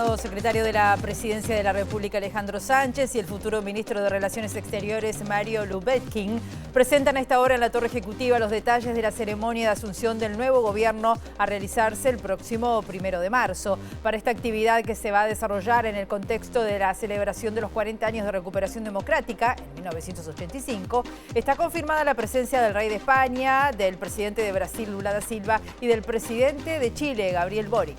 nuevo secretario de la Presidencia de la República, Alejandro Sánchez, y el futuro ministro de Relaciones Exteriores, Mario Lubetkin, presentan a esta hora en la Torre Ejecutiva los detalles de la ceremonia de asunción del nuevo gobierno a realizarse el próximo 1 de marzo. Para esta actividad, que se va a desarrollar en el contexto de la celebración de los 40 años de recuperación democrática en 1985, está confirmada la presencia del rey de España, del presidente de Brasil, Lula da Silva, y del presidente de Chile, Gabriel Boric.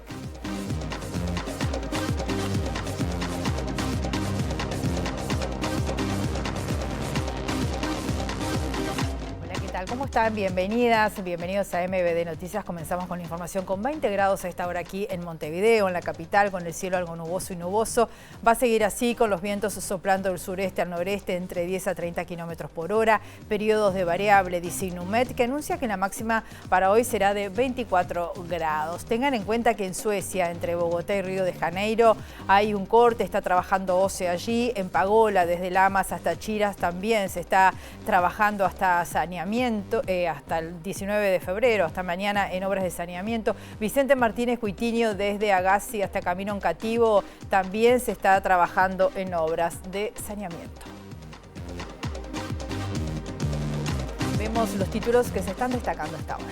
¿Cómo están? Bienvenidas, bienvenidos a MBD Noticias. Comenzamos con la información con 20 grados a esta hora aquí en Montevideo, en la capital, con el cielo algo nuboso y nuboso. Va a seguir así, con los vientos soplando del sureste al noreste entre 10 a 30 kilómetros por hora, periodos de variable DICINUMED, que anuncia que la máxima para hoy será de 24 grados. Tengan en cuenta que en Suecia, entre Bogotá y Río de Janeiro, hay un corte, está trabajando OCE allí. En Pagola, desde Lamas hasta Chiras, también se está trabajando hasta saneamiento. Hasta el 19 de febrero, hasta mañana, en obras de saneamiento. Vicente Martínez Cuitiño, desde Agassi hasta Camino Oncativo, también se está trabajando en obras de saneamiento. Vemos los títulos que se están destacando hasta ahora.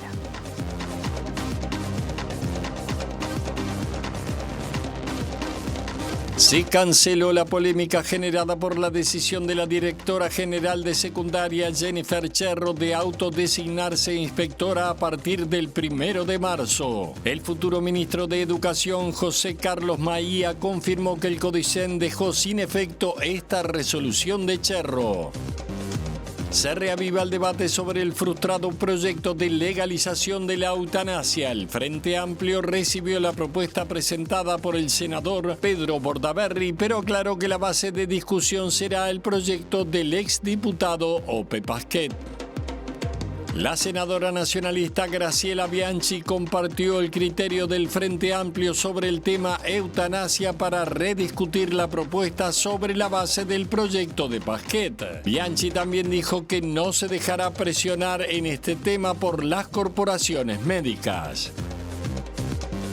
Se canceló la polémica generada por la decisión de la directora general de secundaria, Jennifer Cherro, de autodesignarse inspectora a partir del 1 de marzo. El futuro ministro de Educación, José Carlos Maía, confirmó que el CODICEN dejó sin efecto esta resolución de Cherro. Se reaviva el debate sobre el frustrado proyecto de legalización de la eutanasia. El Frente Amplio recibió la propuesta presentada por el senador Pedro Bordaberry, pero aclaró que la base de discusión será el proyecto del exdiputado Ope Pasquet. La senadora nacionalista Graciela Bianchi compartió el criterio del Frente Amplio sobre el tema eutanasia para rediscutir la propuesta sobre la base del proyecto de Pasquet. Bianchi también dijo que no se dejará presionar en este tema por las corporaciones médicas.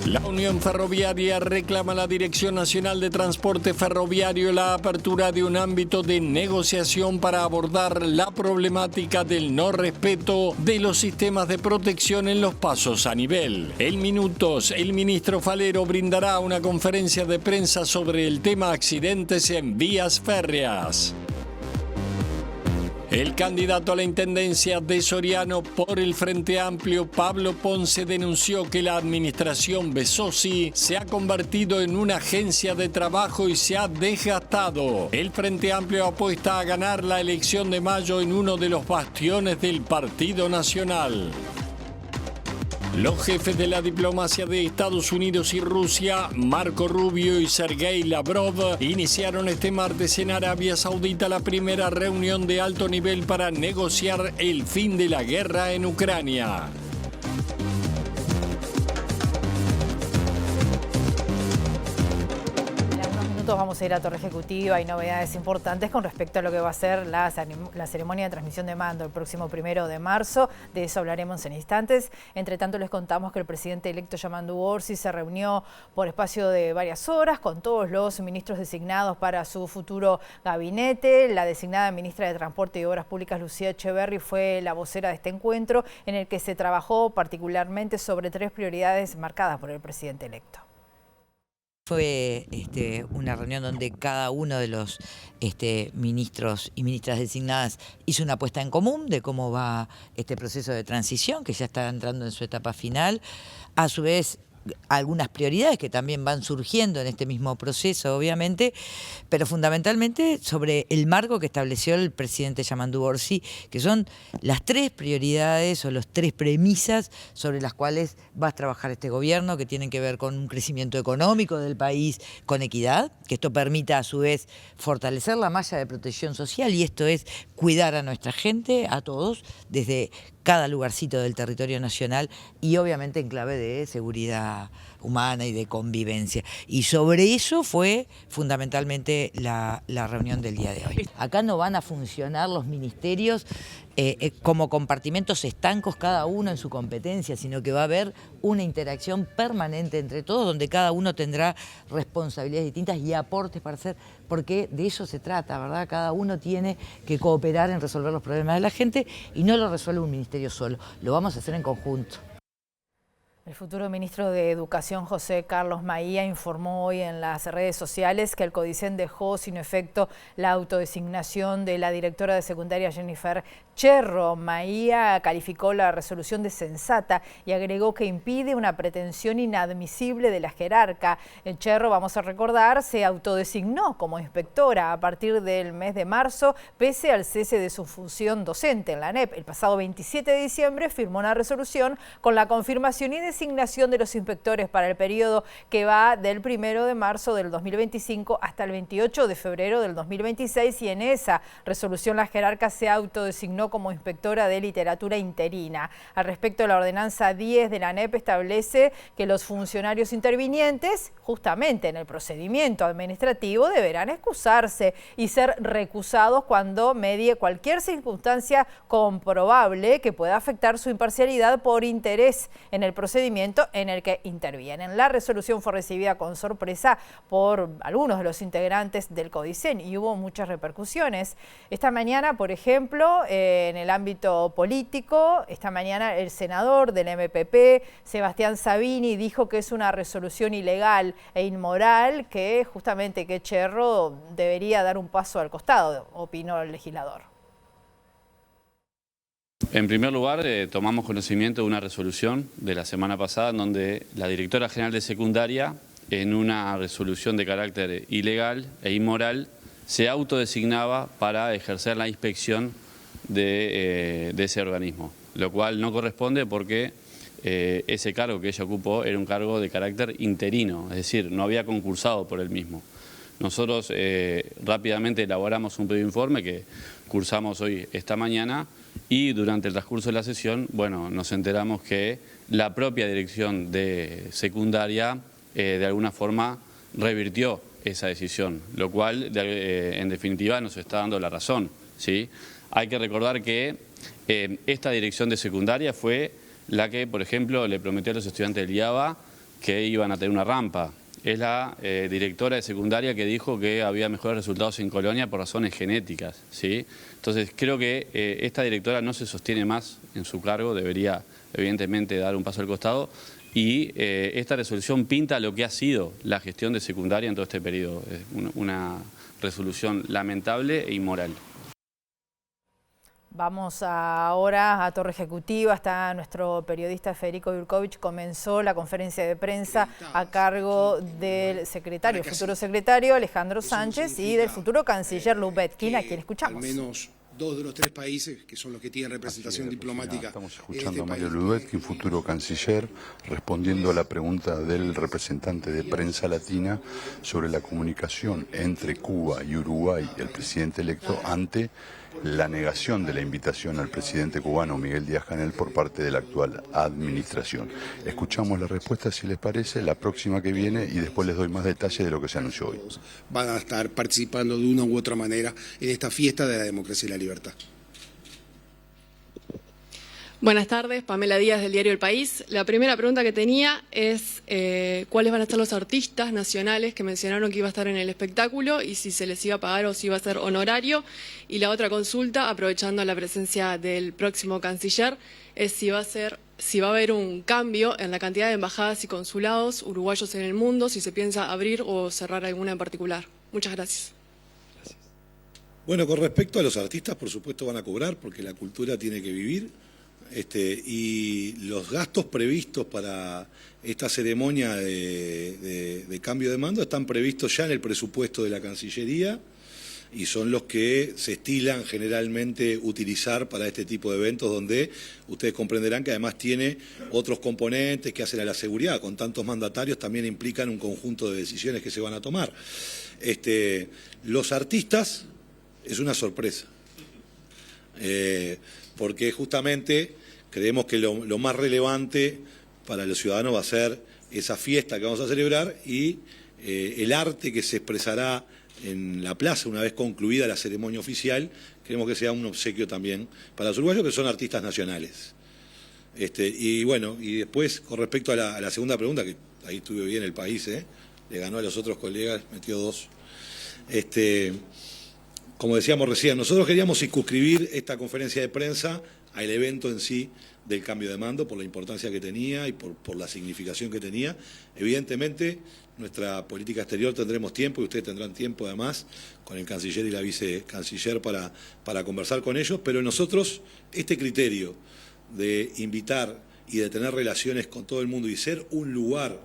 La Unión Ferroviaria reclama a la Dirección Nacional de Transporte Ferroviario la apertura de un ámbito de negociación para abordar la problemática del no respeto de los sistemas de protección en los pasos a nivel. En minutos, el ministro Falero brindará una conferencia de prensa sobre el tema accidentes en vías férreas. El candidato a la intendencia de Soriano por el Frente Amplio, Pablo Ponce, denunció que la administración Besosi se ha convertido en una agencia de trabajo y se ha desgastado. El Frente Amplio apuesta a ganar la elección de mayo en uno de los bastiones del Partido Nacional. Los jefes de la diplomacia de Estados Unidos y Rusia, Marco Rubio y Sergei Lavrov, iniciaron este martes en Arabia Saudita la primera reunión de alto nivel para negociar el fin de la guerra en Ucrania. Vamos a ir a Torre Ejecutiva. Hay novedades importantes con respecto a lo que va a ser la ceremonia de transmisión de mando el próximo 1 de marzo. De eso hablaremos en instantes. Entre tanto, les contamos que el presidente electo Yamandu Orsi se reunió por espacio de varias horas con todos los ministros designados para su futuro gabinete. La designada ministra de Transporte y Obras Públicas, Lucía Echeverri, fue la vocera de este encuentro, en el que se trabajó particularmente sobre 3 prioridades marcadas por el presidente electo. Fue una reunión donde cada uno de los ministros y ministras designadas hizo una apuesta en común de cómo va este proceso de transición, que ya está entrando en su etapa final. A su vez, algunas prioridades que también van surgiendo en este mismo proceso, obviamente, pero fundamentalmente sobre el marco que estableció el presidente Yamandu Orsi, que son las 3 prioridades o las 3 premisas sobre las cuales va a trabajar este gobierno, que tienen que ver con un crecimiento económico del país con equidad, que esto permita a su vez fortalecer la malla de protección social, y esto es cuidar a nuestra gente, a todos, desde cada lugarcito del territorio nacional, y obviamente en clave de seguridad humana y de convivencia. Y sobre eso fue fundamentalmente la reunión del día de hoy. Acá no van a funcionar los ministerios como compartimentos estancos, cada uno en su competencia, sino que va a haber una interacción permanente entre todos, donde cada uno tendrá responsabilidades distintas y aportes para hacer, porque de eso se trata, ¿verdad? Cada uno tiene que cooperar en resolver los problemas de la gente y no lo resuelve un ministerio solo, lo vamos a hacer en conjunto. El futuro ministro de Educación, José Carlos Maía, informó hoy en las redes sociales que el Codicen dejó sin efecto la autodesignación de la directora de secundaria Jennifer Cherro. Maía calificó la resolución de sensata y agregó que impide una pretensión inadmisible de la jerarca. Cherro, vamos a recordar, se autodesignó como inspectora a partir del mes de marzo, pese al cese de su función docente en la ANEP. El pasado 27 de diciembre firmó una resolución con la confirmación y designación de los inspectores para el periodo que va del 1 de marzo del 2025 hasta el 28 de febrero del 2026, y en esa resolución la jerarca se autodesignó como inspectora de literatura interina. Al respecto, la ordenanza 10 de la ANEP establece que los funcionarios intervinientes, justamente en el procedimiento administrativo, deberán excusarse y ser recusados cuando medie cualquier circunstancia comprobable que pueda afectar su imparcialidad por interés en el procedimiento en el que intervienen. La resolución fue recibida con sorpresa por algunos de los integrantes del Codicen y hubo muchas repercusiones. Esta mañana, por ejemplo, en el ámbito político, esta mañana el senador del MPP, Sebastián Sabini, dijo que es una resolución ilegal e inmoral, que justamente que Cherro debería dar un paso al costado, opinó el legislador. En primer lugar, tomamos conocimiento de una resolución de la semana pasada en donde la directora general de secundaria, en una resolución de carácter ilegal e inmoral, se autodesignaba para ejercer la inspección de ese organismo, lo cual no corresponde porque ese cargo que ella ocupó era un cargo de carácter interino, es decir, no había concursado por él mismo. Nosotros rápidamente elaboramos un pedido de informe que cursamos hoy esta mañana y durante el transcurso de la sesión, bueno, nos enteramos que la propia dirección de secundaria de alguna forma revirtió esa decisión, lo cual en definitiva nos está dando la razón, ¿sí? Hay que recordar que esta dirección de secundaria fue la que, por ejemplo, le prometió a los estudiantes del IABA que iban a tener una rampa. Es la directora de secundaria que dijo que había mejores resultados en Colonia por razones genéticas, ¿sí? Entonces creo que esta directora no se sostiene más en su cargo, debería evidentemente dar un paso al costado y esta resolución pinta lo que ha sido la gestión de secundaria en todo este periodo. Es una resolución lamentable e inmoral. Vamos ahora a Torre Ejecutiva, está nuestro periodista Federico Jurkovic. Comenzó la conferencia de prensa a cargo del secretario, futuro secretario Alejandro Sánchez y del futuro canciller Lubetkin, a quien escuchamos. Al menos dos de los tres países que son los que tienen representación diplomática. Estamos escuchando a Mario Lubetkin, futuro canciller, respondiendo a la pregunta del representante de Prensa Latina sobre la comunicación entre Cuba y Uruguay, el presidente electo, ante la negación de la invitación al presidente cubano Miguel Díaz-Canel por parte de la actual administración. Escuchamos la respuesta, si les parece, la próxima que viene y después les doy más detalles de lo que se anunció hoy. Van a estar participando de una u otra manera en esta fiesta de la democracia y la libertad. Buenas tardes, Pamela Díaz del diario El País. La primera pregunta que tenía es cuáles van a ser los artistas nacionales que mencionaron que iba a estar en el espectáculo y si se les iba a pagar o si iba a ser honorario. Y la otra consulta, aprovechando la presencia del próximo canciller, es si va a haber un cambio en la cantidad de embajadas y consulados uruguayos en el mundo, si se piensa abrir o cerrar alguna en particular. Muchas gracias. Bueno, con respecto a los artistas, por supuesto van a cobrar porque la cultura tiene que vivir. Y los gastos previstos para esta ceremonia de cambio de mando están previstos ya en el presupuesto de la Cancillería y son los que se estilan generalmente utilizar para este tipo de eventos donde ustedes comprenderán que además tiene otros componentes que hacen a la seguridad. Con tantos mandatarios también implican un conjunto de decisiones que se van a tomar. Los artistas es una sorpresa. Porque justamente creemos que lo más relevante para los ciudadanos va a ser esa fiesta que vamos a celebrar y el arte que se expresará en la plaza una vez concluida la ceremonia oficial. Queremos que sea un obsequio también para los uruguayos, que son artistas nacionales. Y bueno, y después, con respecto a la segunda pregunta, que ahí estuve bien el país, le ganó a los otros colegas, metió 2. Como decíamos recién, nosotros queríamos circunscribir esta conferencia de prensa al evento en sí del cambio de mando, por la importancia que tenía y por la significación que tenía. Evidentemente, nuestra política exterior tendremos tiempo, y ustedes tendrán tiempo además, con el canciller y la vicecanciller para conversar con ellos, pero nosotros, este criterio de invitar y de tener relaciones con todo el mundo y ser un lugar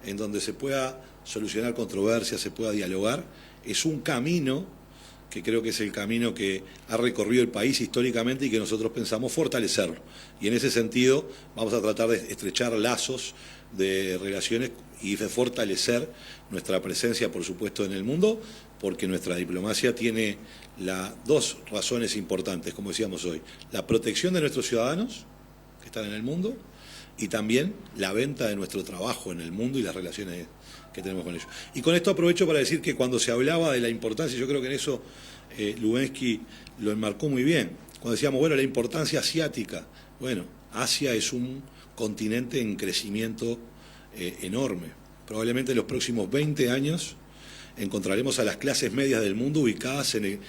en donde se pueda solucionar controversias, se pueda dialogar, es un camino que creo que es el camino que ha recorrido el país históricamente y que nosotros pensamos fortalecerlo. Y en ese sentido vamos a tratar de estrechar lazos de relaciones y de fortalecer nuestra presencia, por supuesto, en el mundo, porque nuestra diplomacia tiene dos razones importantes, como decíamos hoy: la protección de nuestros ciudadanos que están en el mundo y también la venta de nuestro trabajo en el mundo y las relaciones que tenemos con ellos. Y con esto aprovecho para decir que cuando se hablaba de la importancia, yo creo que en eso Lubensky lo enmarcó muy bien, cuando decíamos, bueno, la importancia asiática. Bueno, Asia es un continente en crecimiento enorme. Probablemente en los próximos 20 años encontraremos a las clases medias del mundo ubicadas en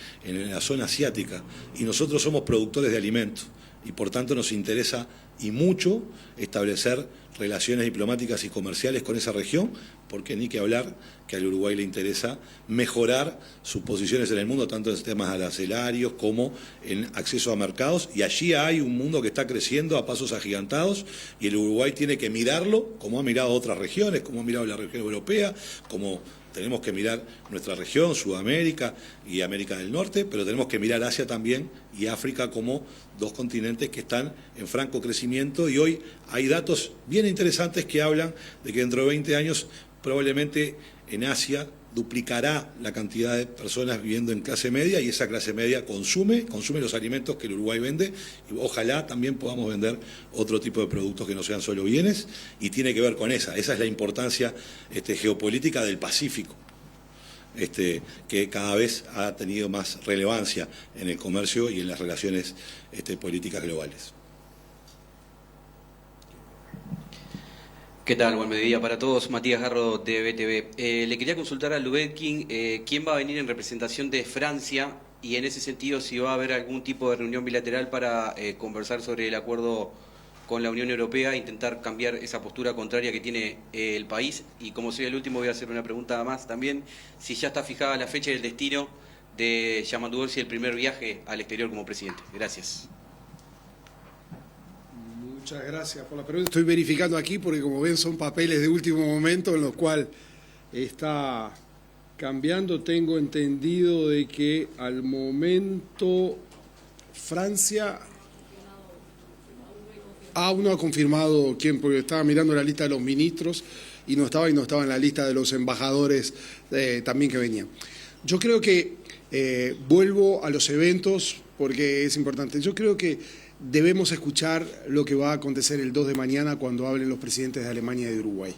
la zona asiática, y nosotros somos productores de alimentos y por tanto nos interesa y mucho establecer relaciones diplomáticas y comerciales con esa región, porque ni que hablar que al Uruguay le interesa mejorar sus posiciones en el mundo, tanto en temas arancelarios como en acceso a mercados, y allí hay un mundo que está creciendo a pasos agigantados, y el Uruguay tiene que mirarlo como ha mirado otras regiones, como ha mirado la región europea, como tenemos que mirar nuestra región, Sudamérica y América del Norte, pero tenemos que mirar Asia también y África como dos continentes que están en franco crecimiento, y hoy hay datos bien interesantes que hablan de que dentro de 20 años probablemente en Asia duplicará la cantidad de personas viviendo en clase media, y esa clase media consume los alimentos que el Uruguay vende, y ojalá también podamos vender otro tipo de productos que no sean solo bienes, y tiene que ver con esa es la importancia geopolítica del Pacífico, que cada vez ha tenido más relevancia en el comercio y en las relaciones políticas globales. ¿Qué tal? Buen mediodía para todos. Matías Garro de BTV. Le quería consultar a Lubensky quién va a venir en representación de Francia, y en ese sentido si va a haber algún tipo de reunión bilateral para conversar sobre el acuerdo con la Unión Europea e intentar cambiar esa postura contraria que tiene el país. Y como soy el último, voy a hacer una pregunta más también: si ya está fijada la fecha y el destino de Yamandu Orsi, el primer viaje al exterior como presidente. Gracias. Muchas gracias por la pregunta. Estoy verificando aquí porque, como ven, son papeles de último momento en los cuales está cambiando. Tengo entendido de que al momento Francia aún no ha confirmado quién, porque estaba mirando la lista de los ministros y no estaba en la lista de los embajadores también que venían. Yo creo que vuelvo a los eventos porque es importante. Yo creo que debemos escuchar lo que va a acontecer el 2 de mañana cuando hablen los presidentes de Alemania y de Uruguay.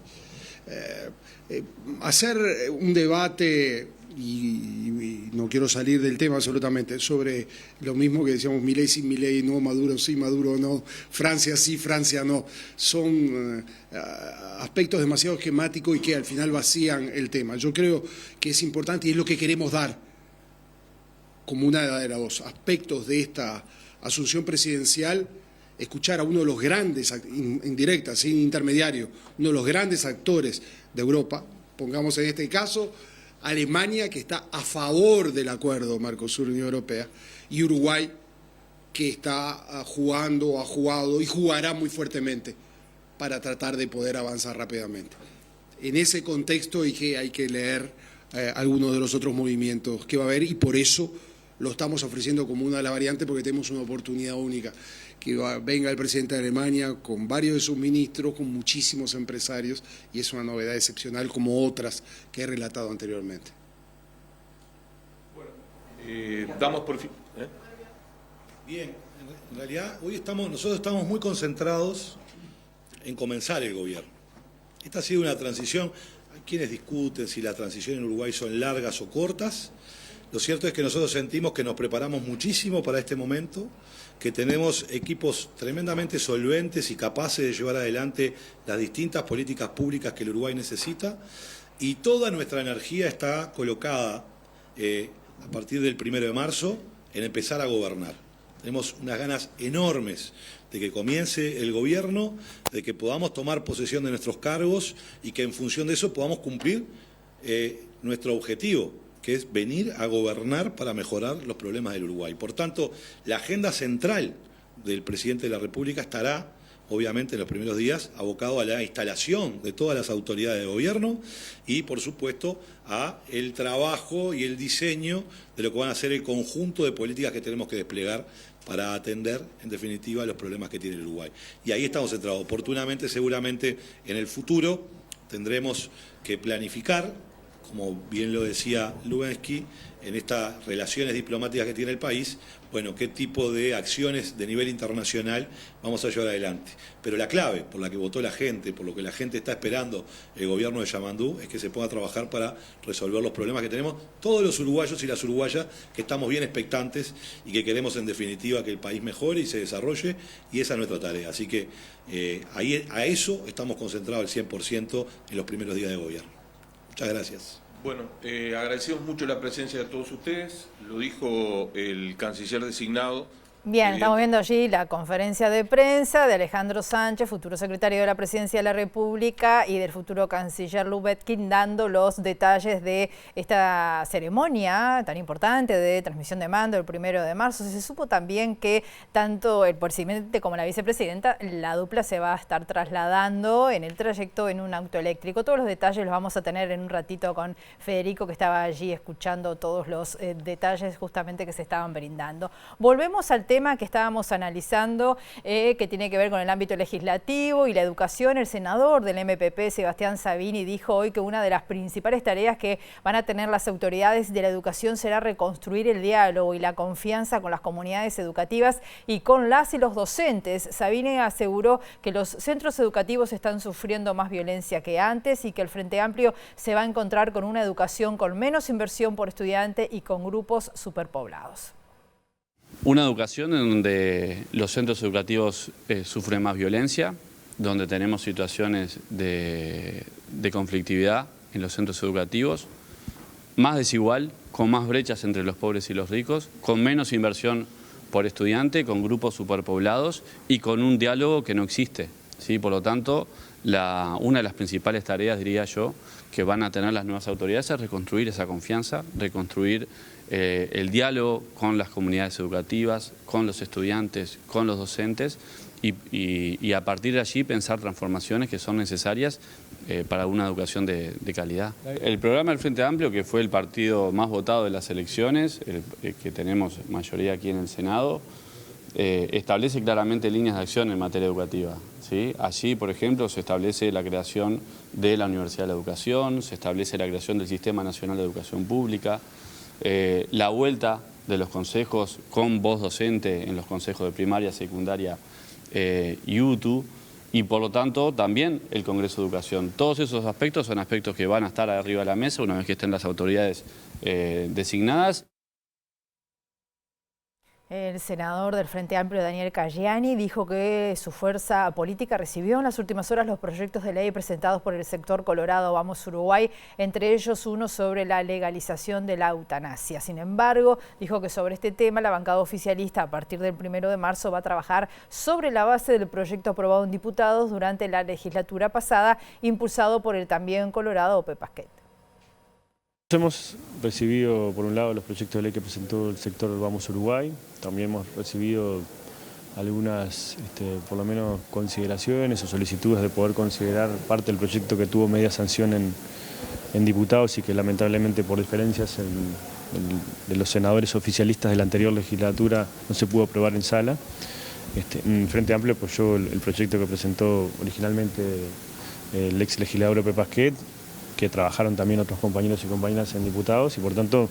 Hacer un debate, y no quiero salir del tema absolutamente, sobre lo mismo que decíamos, Milei sí, Milei no, Maduro sí, Maduro no, Francia sí, Francia no, son aspectos demasiado esquemáticos y que al final vacían el tema. Yo creo que es importante, y es lo que queremos dar como una de los aspectos de esta asunción presidencial, escuchar a uno de los grandes, indirecta, sin intermediario, uno de los grandes actores de Europa, pongamos en este caso Alemania, que está a favor del acuerdo Mercosur-Unión Europea, y Uruguay, que está jugando, ha jugado y jugará muy fuertemente para tratar de poder avanzar rápidamente. En ese contexto hay que leer algunos de los otros movimientos que va a haber, y por eso lo estamos ofreciendo como una de las variantes, porque tenemos una oportunidad única, que venga el presidente de Alemania con varios de sus ministros, con muchísimos empresarios, y es una novedad excepcional como otras que he relatado anteriormente. Bueno, damos por fin. Bien, en realidad hoy nosotros estamos muy concentrados en comenzar el gobierno. Esta ha sido una transición, hay quienes discuten si las transiciones en Uruguay son largas o cortas. Lo cierto es que nosotros sentimos que nos preparamos muchísimo para este momento, que tenemos equipos tremendamente solventes y capaces de llevar adelante las distintas políticas públicas que el Uruguay necesita, y toda nuestra energía está colocada a partir del 1 de marzo en empezar a gobernar. Tenemos unas ganas enormes de que comience el gobierno, de que podamos tomar posesión de nuestros cargos y que en función de eso podamos cumplir nuestro objetivo, que es venir a gobernar para mejorar los problemas del Uruguay. Por tanto, la agenda central del presidente de la República estará, obviamente, en los primeros días, abocado a la instalación de todas las autoridades de gobierno y, por supuesto, a el trabajo y el diseño de lo que van a ser el conjunto de políticas que tenemos que desplegar para atender, en definitiva, los problemas que tiene el Uruguay. Y ahí estamos centrados. Oportunamente, seguramente, en el futuro tendremos que planificar, como bien lo decía Lubensky, en estas relaciones diplomáticas que tiene el país, bueno, qué tipo de acciones de nivel internacional vamos a llevar adelante. Pero la clave por la que votó la gente, por lo que la gente está esperando el gobierno de Yamandú, es que se ponga a trabajar para resolver los problemas que tenemos todos los uruguayos y las uruguayas, que estamos bien expectantes y que queremos en definitiva que el país mejore y se desarrolle, y esa es nuestra tarea. Así que a eso estamos concentrados al 100% en los primeros días de gobierno. Muchas gracias. Bueno, agradecemos mucho la presencia de todos ustedes, lo dijo el canciller designado. Bien, estamos viendo allí la conferencia de prensa de Alejandro Sánchez, futuro secretario de la Presidencia de la República, y del futuro canciller Lubetkin, dando los detalles de esta ceremonia tan importante de transmisión de mando el 1 de marzo. Se supo también que tanto el presidente como la vicepresidenta, la dupla se va a estar trasladando en el trayecto en un auto eléctrico. Todos los detalles los vamos a tener en un ratito con Federico, que estaba allí escuchando todos los detalles justamente que se estaban brindando. Volvemos al tema que estábamos analizando, que tiene que ver con el ámbito legislativo y la educación. El senador del MPP, Sebastián Sabini, dijo hoy que una de las principales tareas que van a tener las autoridades de la educación será reconstruir el diálogo y la confianza con las comunidades educativas y con las y los docentes. Sabini aseguró que los centros educativos están sufriendo más violencia que antes y que el Frente Amplio se va a encontrar con una educación con menos inversión por estudiante y con grupos superpoblados. Una educación en donde los centros educativos sufren más violencia, donde tenemos situaciones de conflictividad en los centros educativos, más desigual, con más brechas entre los pobres y los ricos, con menos inversión por estudiante, con grupos superpoblados y con un diálogo que no existe, ¿sí? Por lo tanto, una de las principales tareas, diría yo, que van a tener las nuevas autoridades es reconstruir esa confianza, reconstruir el diálogo con las comunidades educativas, con los estudiantes, con los docentes y a partir de allí pensar transformaciones que son necesarias para una educación de calidad. El programa del Frente Amplio, que fue el partido más votado de las elecciones, que tenemos mayoría aquí en el Senado, establece claramente líneas de acción en materia educativa, ¿sí? Allí, por ejemplo, se establece la creación de la Universidad de la Educación, se establece la creación del Sistema Nacional de Educación Pública, la vuelta de los consejos con voz docente en los consejos de primaria, secundaria y UTU, y por lo tanto también el Congreso de Educación. Todos esos aspectos son aspectos que van a estar arriba de la mesa una vez que estén las autoridades designadas. El senador del Frente Amplio, Daniel Cayani, dijo que su fuerza política recibió en las últimas horas los proyectos de ley presentados por el sector Colorado Vamos Uruguay, entre ellos uno sobre la legalización de la eutanasia. Sin embargo, dijo que sobre este tema la bancada oficialista a partir del 1 de marzo va a trabajar sobre la base del proyecto aprobado en diputados durante la legislatura pasada, impulsado por el también colorado Ope Pasquet. Hemos recibido, por un lado, los proyectos de ley que presentó el sector Vamos Uruguay. También hemos recibido algunas, por lo menos, consideraciones o solicitudes de poder considerar parte del proyecto que tuvo media sanción en diputados y que lamentablemente por diferencias de los senadores oficialistas de la anterior legislatura no se pudo aprobar en sala. En Frente Amplio apoyó el proyecto que presentó originalmente el ex legislador Ope Pasquet, que trabajaron también otros compañeros y compañeras en diputados y por tanto,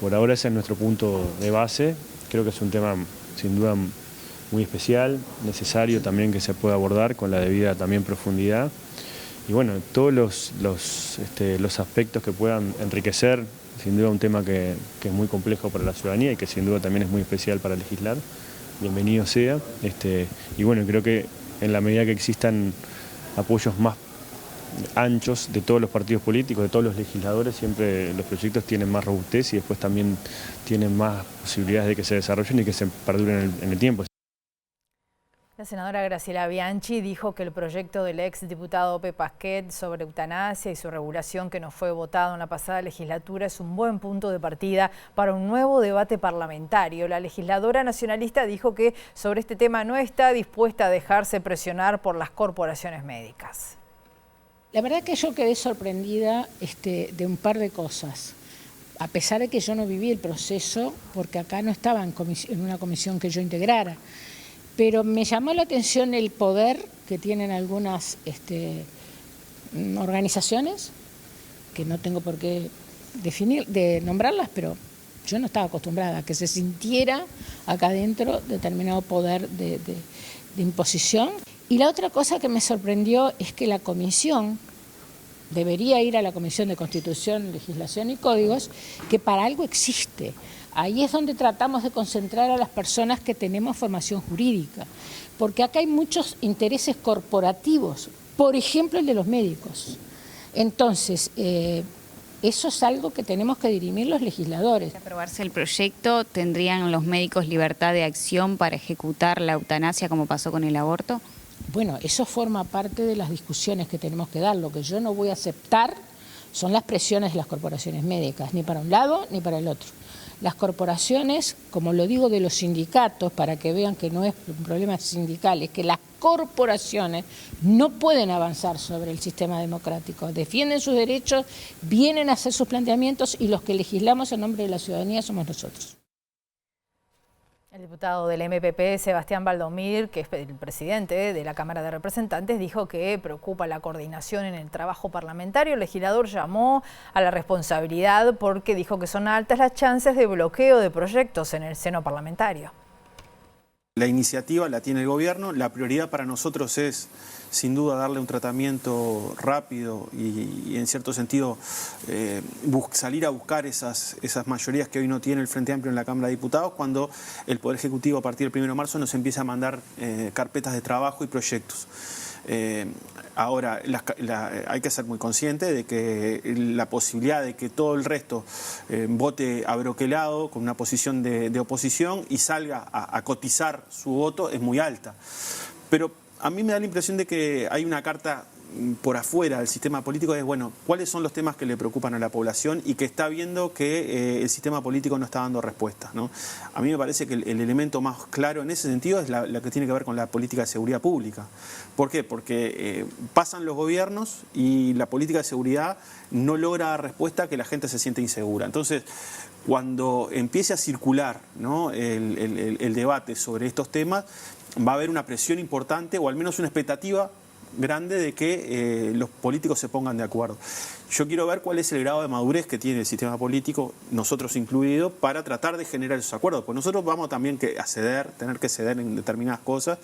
por ahora ese es nuestro punto de base. Creo que es un tema sin duda muy especial, necesario también que se pueda abordar con la debida también profundidad y bueno, todos los aspectos que puedan enriquecer, sin duda un tema que es muy complejo para la ciudadanía y que sin duda también es muy especial para legislar, bienvenido sea. Y bueno, creo que en la medida que existan apoyos más anchos de todos los partidos políticos, de todos los legisladores, siempre los proyectos tienen más robustez y después también tienen más posibilidades de que se desarrollen y que se perduren en el tiempo. La senadora Graciela Bianchi dijo que el proyecto del ex diputado Ope Pasquet sobre eutanasia y su regulación, que no fue votado en la pasada legislatura, es un buen punto de partida para un nuevo debate parlamentario. La legisladora nacionalista dijo que sobre este tema no está dispuesta a dejarse presionar por las corporaciones médicas. La verdad que yo quedé sorprendida de un par de cosas. A pesar de que yo no viví el proceso, porque acá no estaba en una comisión que yo integrara. Pero me llamó la atención el poder que tienen algunas organizaciones, que no tengo por qué nombrarlas, pero yo no estaba acostumbrada a que se sintiera acá adentro determinado poder de imposición. Y la otra cosa que me sorprendió es que la comisión debería ir a la Comisión de Constitución, Legislación y Códigos, que para algo existe. Ahí es donde tratamos de concentrar a las personas que tenemos formación jurídica, porque acá hay muchos intereses corporativos, por ejemplo el de los médicos. Entonces, eso es algo que tenemos que dirimir los legisladores. De aprobarse el proyecto, ¿tendrían los médicos libertad de acción para ejecutar la eutanasia como pasó con el aborto? Bueno, eso forma parte de las discusiones que tenemos que dar. Lo que yo no voy a aceptar son las presiones de las corporaciones médicas, ni para un lado ni para el otro. Las corporaciones, como lo digo de los sindicatos, para que vean que no es un problema sindical, es que las corporaciones no pueden avanzar sobre el sistema democrático. Defienden sus derechos, vienen a hacer sus planteamientos y los que legislamos en nombre de la ciudadanía somos nosotros. El diputado del MPP, Sebastián Valdomir, que es el presidente de la Cámara de Representantes, dijo que preocupa la coordinación en el trabajo parlamentario. El legislador llamó a la responsabilidad porque dijo que son altas las chances de bloqueo de proyectos en el seno parlamentario. La iniciativa la tiene el gobierno, la prioridad para nosotros es sin duda darle un tratamiento rápido y en cierto sentido salir a buscar esas mayorías que hoy no tiene el Frente Amplio en la Cámara de Diputados, cuando el Poder Ejecutivo a partir del 1 de marzo nos empieza a mandar carpetas de trabajo y proyectos. Ahora, hay que ser muy consciente de que la posibilidad de que todo el resto vote abroquelado con una posición de oposición y salga a cotizar su voto es muy alta. Pero a mí me da la impresión de que hay una carta por afuera del sistema político de, bueno, cuáles son los temas que le preocupan a la población y que está viendo que el sistema político no está dando respuestas, ¿no? A mí me parece que el elemento más claro en ese sentido es la que tiene que ver con la política de seguridad pública. ¿Por qué? Porque pasan los gobiernos y la política de seguridad no logra dar respuesta a que la gente se siente insegura. Entonces, cuando empiece a circular, ¿no?, el debate sobre estos temas, va a haber una presión importante o al menos una expectativa grande de que los políticos se pongan de acuerdo. Yo quiero ver cuál es el grado de madurez que tiene el sistema político, nosotros incluidos, para tratar de generar esos acuerdos, porque nosotros vamos también tener que ceder en determinadas cosas.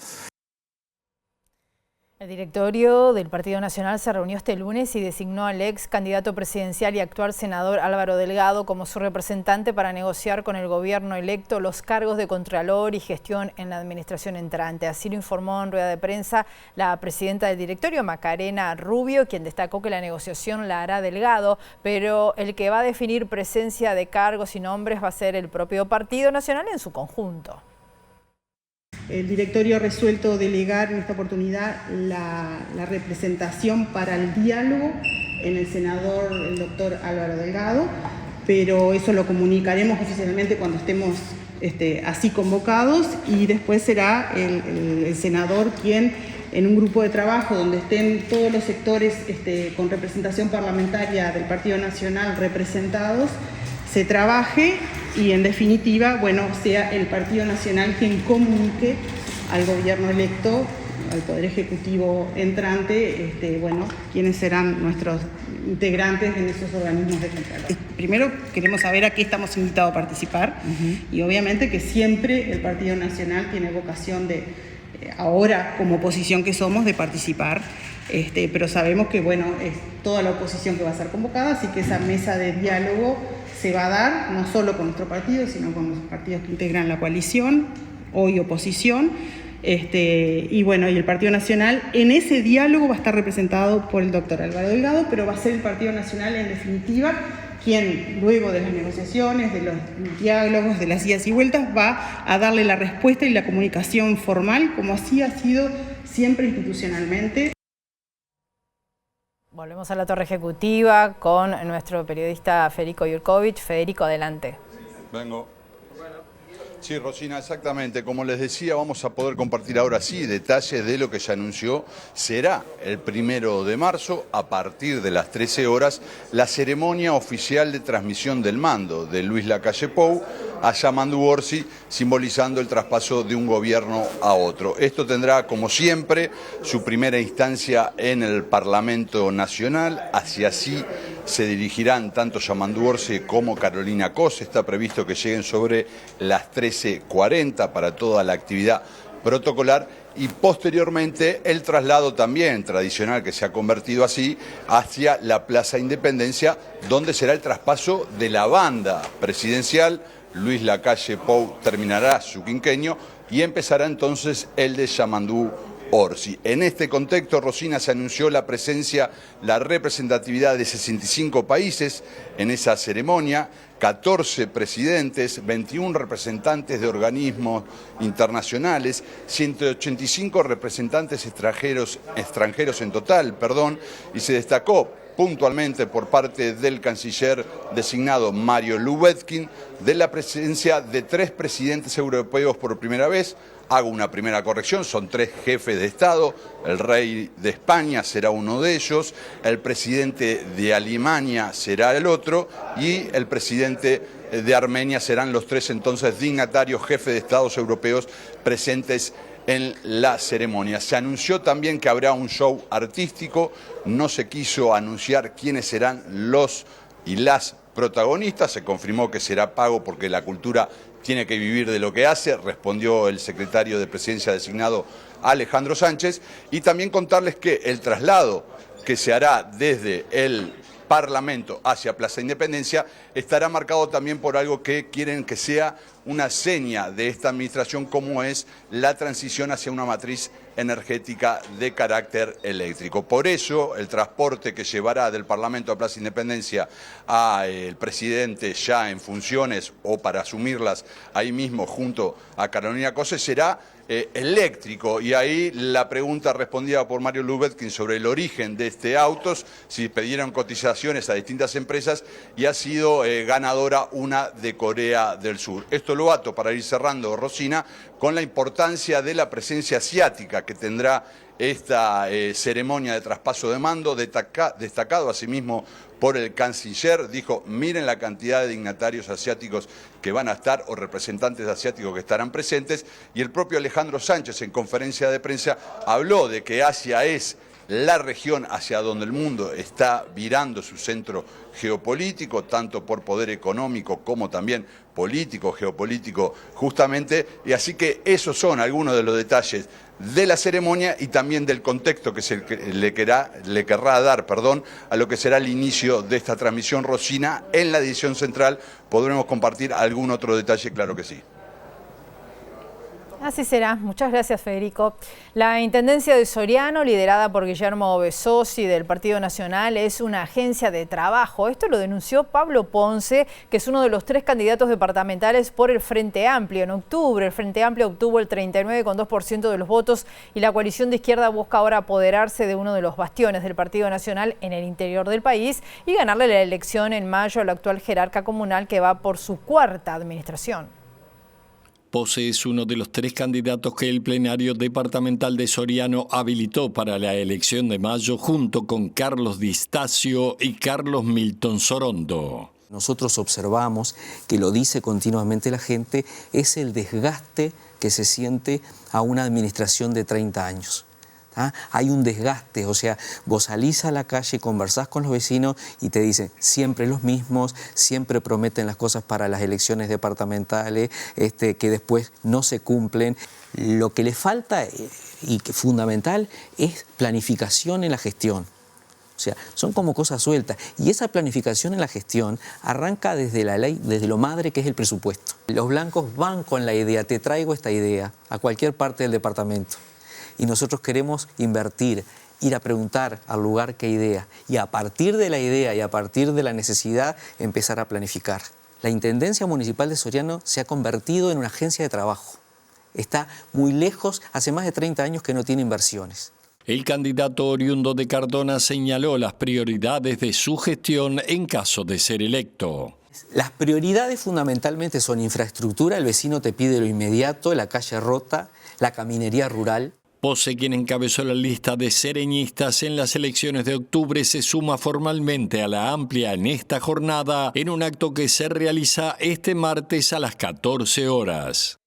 El directorio del Partido Nacional se reunió este lunes y designó al ex candidato presidencial y actual senador Álvaro Delgado como su representante para negociar con el gobierno electo los cargos de contralor y gestión en la administración entrante. Así lo informó en rueda de prensa la presidenta del directorio, Macarena Rubio, quien destacó que la negociación la hará Delgado, pero el que va a definir presencia de cargos y nombres va a ser el propio Partido Nacional en su conjunto. El directorio ha resuelto delegar en esta oportunidad la representación para el diálogo en el senador, el doctor Álvaro Delgado, pero eso lo comunicaremos oficialmente cuando estemos así convocados, y después será el senador quien, en un grupo de trabajo donde estén todos los sectores con representación parlamentaria del Partido Nacional representados, se trabaje y en definitiva, bueno, sea el Partido Nacional quien comunique al gobierno electo, al Poder Ejecutivo entrante, bueno, quiénes serán nuestros integrantes en esos organismos de control. Primero queremos saber a qué estamos invitados a participar y obviamente que siempre el Partido Nacional tiene vocación de, ahora como oposición que somos, de participar pero sabemos que bueno, es toda la oposición que va a ser convocada, así que esa mesa de diálogo se va a dar no solo con nuestro partido, sino con los partidos que integran la coalición, hoy oposición, y bueno, y el Partido Nacional en ese diálogo va a estar representado por el doctor Álvaro Delgado, pero va a ser el Partido Nacional en definitiva quien luego de las negociaciones, de los diálogos, de las idas y vueltas, va a darle la respuesta y la comunicación formal, como así ha sido siempre institucionalmente. Volvemos a la torre ejecutiva con nuestro periodista Federico Jurkovic. Federico, adelante. Vengo. Sí, Rosina, exactamente. Como les decía, vamos a poder compartir ahora sí detalles de lo que se anunció. Será el 1 de marzo, a partir de las 13 horas, la ceremonia oficial de transmisión del mando de Luis Lacalle Pou a Yamandu Orsi, simbolizando el traspaso de un gobierno a otro. Esto tendrá, como siempre, su primera instancia en el Parlamento Nacional. Hacia así se dirigirán tanto Yamandu Orsi como Carolina Cos. Está previsto que lleguen sobre las 13:40 para toda la actividad protocolar y posteriormente el traslado también tradicional que se ha convertido así hacia la Plaza Independencia, donde será el traspaso de la banda presidencial. Luis Lacalle Pou terminará su quinquenio y empezará entonces el de Yamandu Orsi. En este contexto, Rosina, se anunció la presencia, la representatividad de 65 países en esa ceremonia, 14 presidentes, 21 representantes de organismos internacionales, 185 representantes extranjeros en total, y se destacó puntualmente por parte del canciller designado Mario Lubetkin de la presencia de 3 presidentes europeos por primera vez. Hago una primera corrección, son 3 jefes de Estado, el rey de España será uno de ellos, el presidente de Alemania será el otro y el presidente de Armenia serán los 3 entonces dignatarios jefes de Estados europeos presentes en la ceremonia. Se anunció también que habrá un show artístico, no se quiso anunciar quiénes serán los y las protagonistas, se confirmó que será pago porque la cultura tiene que vivir de lo que hace, respondió el secretario de Presidencia designado Alejandro Sánchez, y también contarles que el traslado que se hará desde el Parlamento hacia Plaza Independencia estará marcado también por algo que quieren que sea una seña de esta administración, como es la transición hacia una matriz energética de carácter eléctrico. Por eso el transporte que llevará del Parlamento a Plaza Independencia al presidente ya en funciones o para asumirlas ahí mismo junto a Carolina Cose será eléctrico, y ahí la pregunta respondida por Mario Lubetkin sobre el origen de este autos, si pidieron cotizaciones a distintas empresas, y ha sido ganadora una de Corea del Sur. Esto lo ato, para ir cerrando, Rosina, con la importancia de la presencia asiática que tendrá esta ceremonia de traspaso de mando, destacado asimismo por el canciller. Dijo, miren la cantidad de dignatarios asiáticos que van a estar, o representantes asiáticos que estarán presentes, y el propio Alejandro Sánchez en conferencia de prensa habló de que Asia es la región hacia donde el mundo está virando su centro geopolítico, tanto por poder económico como también político, geopolítico justamente, y así que esos son algunos de los detalles de la ceremonia y también del contexto que le querrá dar a lo que será el inicio de esta transmisión. Rosina, en la edición central podremos compartir algún otro detalle, claro que sí. Así será. Muchas gracias, Federico. La Intendencia de Soriano, liderada por Guillermo Besosi del Partido Nacional, es una agencia de trabajo. Esto lo denunció Pablo Ponce, que es uno de los 3 candidatos departamentales por el Frente Amplio. En octubre, el Frente Amplio obtuvo el 39,2% de los votos y la coalición de izquierda busca ahora apoderarse de uno de los bastiones del Partido Nacional en el interior del país y ganarle la elección en mayo al actual jerarca comunal, que va por su 4ª administración. Ponce es uno de los 3 candidatos que el plenario departamental de Soriano habilitó para la elección de mayo, junto con Carlos Di Stasio y Carlos Milton Sorondo. Nosotros observamos, que lo dice continuamente la gente, es el desgaste que se siente a una administración de 30 años. Hay un desgaste, o sea, vos salís a la calle, conversás con los vecinos y te dicen siempre los mismos, siempre prometen las cosas para las elecciones departamentales, que después no se cumplen. Lo que les falta y que fundamental es planificación en la gestión. O sea, son como cosas sueltas. Y esa planificación en la gestión arranca desde la ley, desde lo madre que es el presupuesto. Los blancos van con la idea, te traigo esta idea a cualquier parte del departamento. Y nosotros queremos invertir, ir a preguntar al lugar qué idea. Y a partir de la idea y a partir de la necesidad, empezar a planificar. La Intendencia Municipal de Soriano se ha convertido en una agencia de trabajo. Está muy lejos, hace más de 30 años que no tiene inversiones. El candidato oriundo de Cardona señaló las prioridades de su gestión en caso de ser electo. Las prioridades fundamentalmente son infraestructura, el vecino te pide lo inmediato, la calle rota, la caminería rural. Pose, quien encabezó la lista de sereñistas en las elecciones de octubre, se suma formalmente a la amplia en esta jornada en un acto que se realiza este martes a las 14 horas.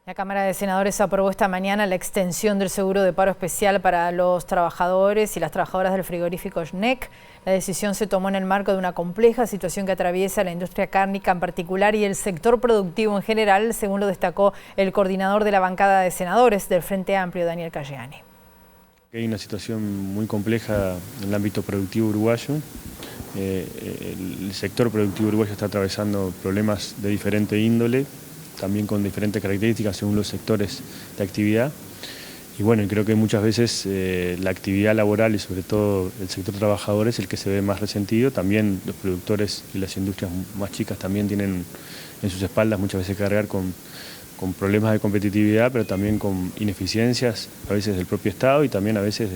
La Cámara de Senadores aprobó esta mañana la extensión del seguro de paro especial para los trabajadores y las trabajadoras del frigorífico SNEC. La decisión se tomó en el marco de una compleja situación que atraviesa la industria cárnica en particular y el sector productivo en general, según lo destacó el coordinador de la bancada de senadores del Frente Amplio, Daniel Caggiani. Hay una situación muy compleja en el ámbito productivo uruguayo. El sector productivo uruguayo está atravesando problemas de diferente índole, también con diferentes características según los sectores de actividad. Y bueno, creo que muchas veces la actividad laboral y sobre todo el sector trabajador es el que se ve más resentido. También los productores y las industrias más chicas también tienen en sus espaldas muchas veces que cargar con problemas de competitividad, pero también con ineficiencias a veces del propio Estado y también a veces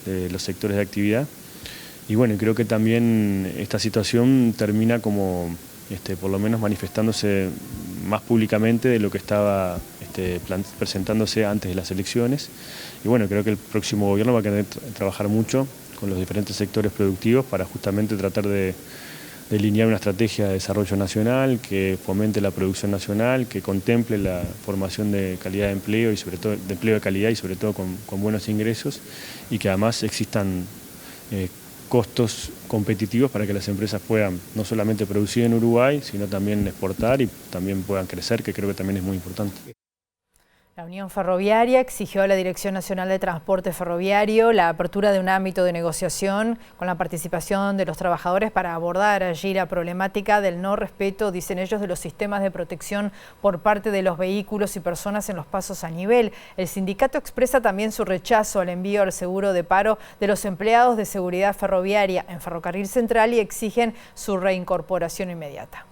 de los sectores de actividad. Y bueno, creo que también esta situación termina como por lo menos manifestándose más públicamente de lo que estaba presentándose antes de las elecciones. Y bueno, creo que el próximo gobierno va a querer trabajar mucho con los diferentes sectores productivos para justamente tratar de delinear una estrategia de desarrollo nacional que fomente la producción nacional, que contemple la formación de calidad de empleo y sobre todo de empleo de calidad y sobre todo con buenos ingresos, y que además existan costos competitivos para que las empresas puedan no solamente producir en Uruguay, sino también exportar y también puedan crecer, que creo que también es muy importante. La Unión Ferroviaria exigió a la Dirección Nacional de Transporte Ferroviario la apertura de un ámbito de negociación con la participación de los trabajadores para abordar allí la problemática del no respeto, dicen ellos, de los sistemas de protección por parte de los vehículos y personas en los pasos a nivel. El sindicato expresa también su rechazo al envío al seguro de paro de los empleados de seguridad ferroviaria en Ferrocarril Central y exigen su reincorporación inmediata.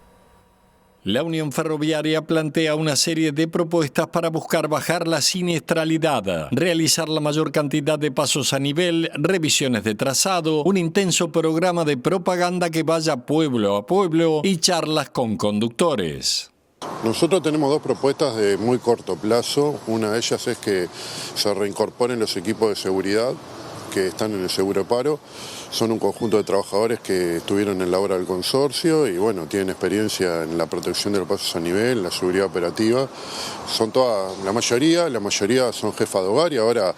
La Unión Ferroviaria plantea una serie de propuestas para buscar bajar la siniestralidad, realizar la mayor cantidad de pasos a nivel, revisiones de trazado, un intenso programa de propaganda que vaya pueblo a pueblo y charlas con conductores. Nosotros tenemos dos propuestas de muy corto plazo. Una de ellas es que se reincorporen los equipos de seguridad que están en el seguro paro. Son un conjunto de trabajadores que estuvieron en la obra del consorcio y bueno, tienen experiencia en la protección de los pasos a nivel, la seguridad operativa. Son todas, la mayoría son jefas de hogar y ahora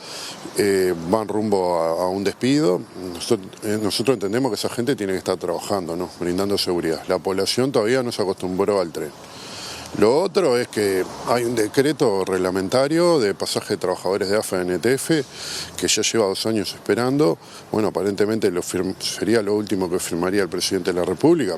van rumbo a un despido. Nosotros entendemos que esa gente tiene que estar trabajando, ¿no? Brindando seguridad. La población todavía no se acostumbró al tren. Lo otro es que hay un decreto reglamentario de pasaje de trabajadores de AFA en ETF que ya lleva 2 años esperando. Bueno, aparentemente sería lo último que firmaría el presidente de la República,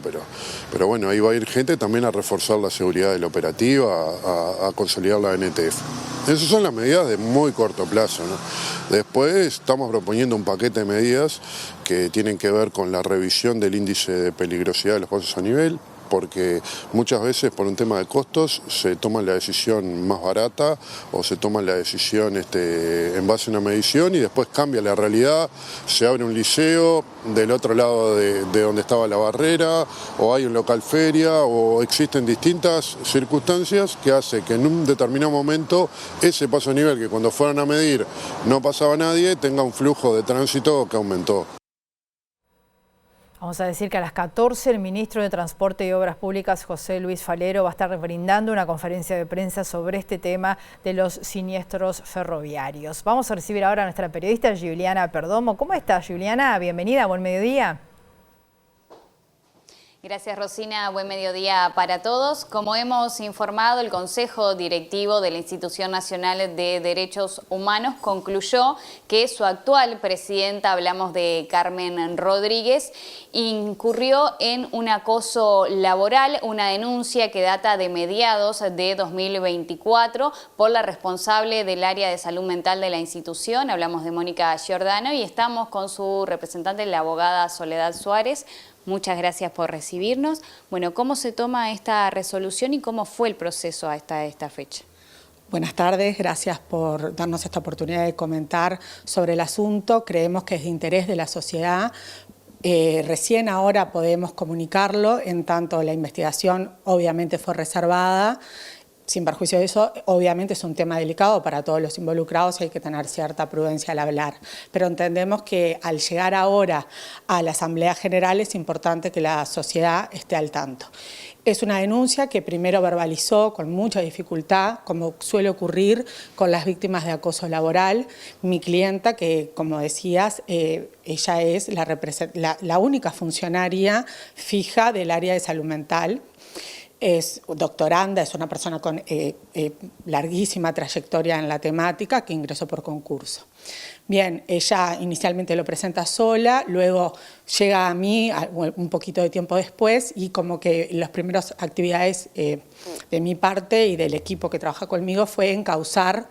pero bueno, ahí va a ir gente también a reforzar la seguridad de la operativa, a consolidar la NTF. Esas son las medidas de muy corto plazo, ¿no? Después estamos proponiendo un paquete de medidas que tienen que ver con la revisión del índice de peligrosidad de los pasos a nivel, porque muchas veces por un tema de costos se toma la decisión más barata o se toma la decisión en base a una medición y después cambia la realidad, se abre un liceo del otro lado de donde estaba la barrera o hay un local feria o existen distintas circunstancias que hace que en un determinado momento ese paso a nivel que cuando fueron a medir no pasaba nadie tenga un flujo de tránsito que aumentó. Vamos a decir que a las 14 el ministro de Transporte y Obras Públicas, José Luis Falero, va a estar brindando una conferencia de prensa sobre este tema de los siniestros ferroviarios. Vamos a recibir ahora a nuestra periodista Giuliana Perdomo. ¿Cómo estás, Giuliana? Bienvenida, buen mediodía. Gracias, Rosina. Buen mediodía para todos. Como hemos informado, el Consejo Directivo de la Institución Nacional de Derechos Humanos concluyó que su actual presidenta, hablamos de Carmen Rodríguez, incurrió en un acoso laboral, una denuncia que data de mediados de 2024 por la responsable del área de salud mental de la institución, hablamos de Mónica Giordano, y estamos con su representante, la abogada Soledad Suárez. Muchas gracias por recibirnos. Bueno, ¿cómo se toma esta resolución y cómo fue el proceso hasta esta fecha? Buenas tardes, gracias por darnos esta oportunidad de comentar sobre el asunto. Creemos que es de interés de la sociedad. Recién ahora podemos comunicarlo, en tanto la investigación obviamente fue reservada. Sin perjuicio de eso, obviamente es un tema delicado para todos los involucrados y hay que tener cierta prudencia al hablar. Pero entendemos que al llegar ahora a la Asamblea General es importante que la sociedad esté al tanto. Es una denuncia que primero verbalizó con mucha dificultad, como suele ocurrir con las víctimas de acoso laboral. Mi clienta, que como decías, ella es la única funcionaria fija del área de salud mental. Es doctoranda, es una persona con larguísima trayectoria en la temática que ingresó por concurso. Bien, ella inicialmente lo presenta sola, luego llega a mí un poquito de tiempo después y como que las primeras actividades de mi parte y del equipo que trabaja conmigo fue encauzar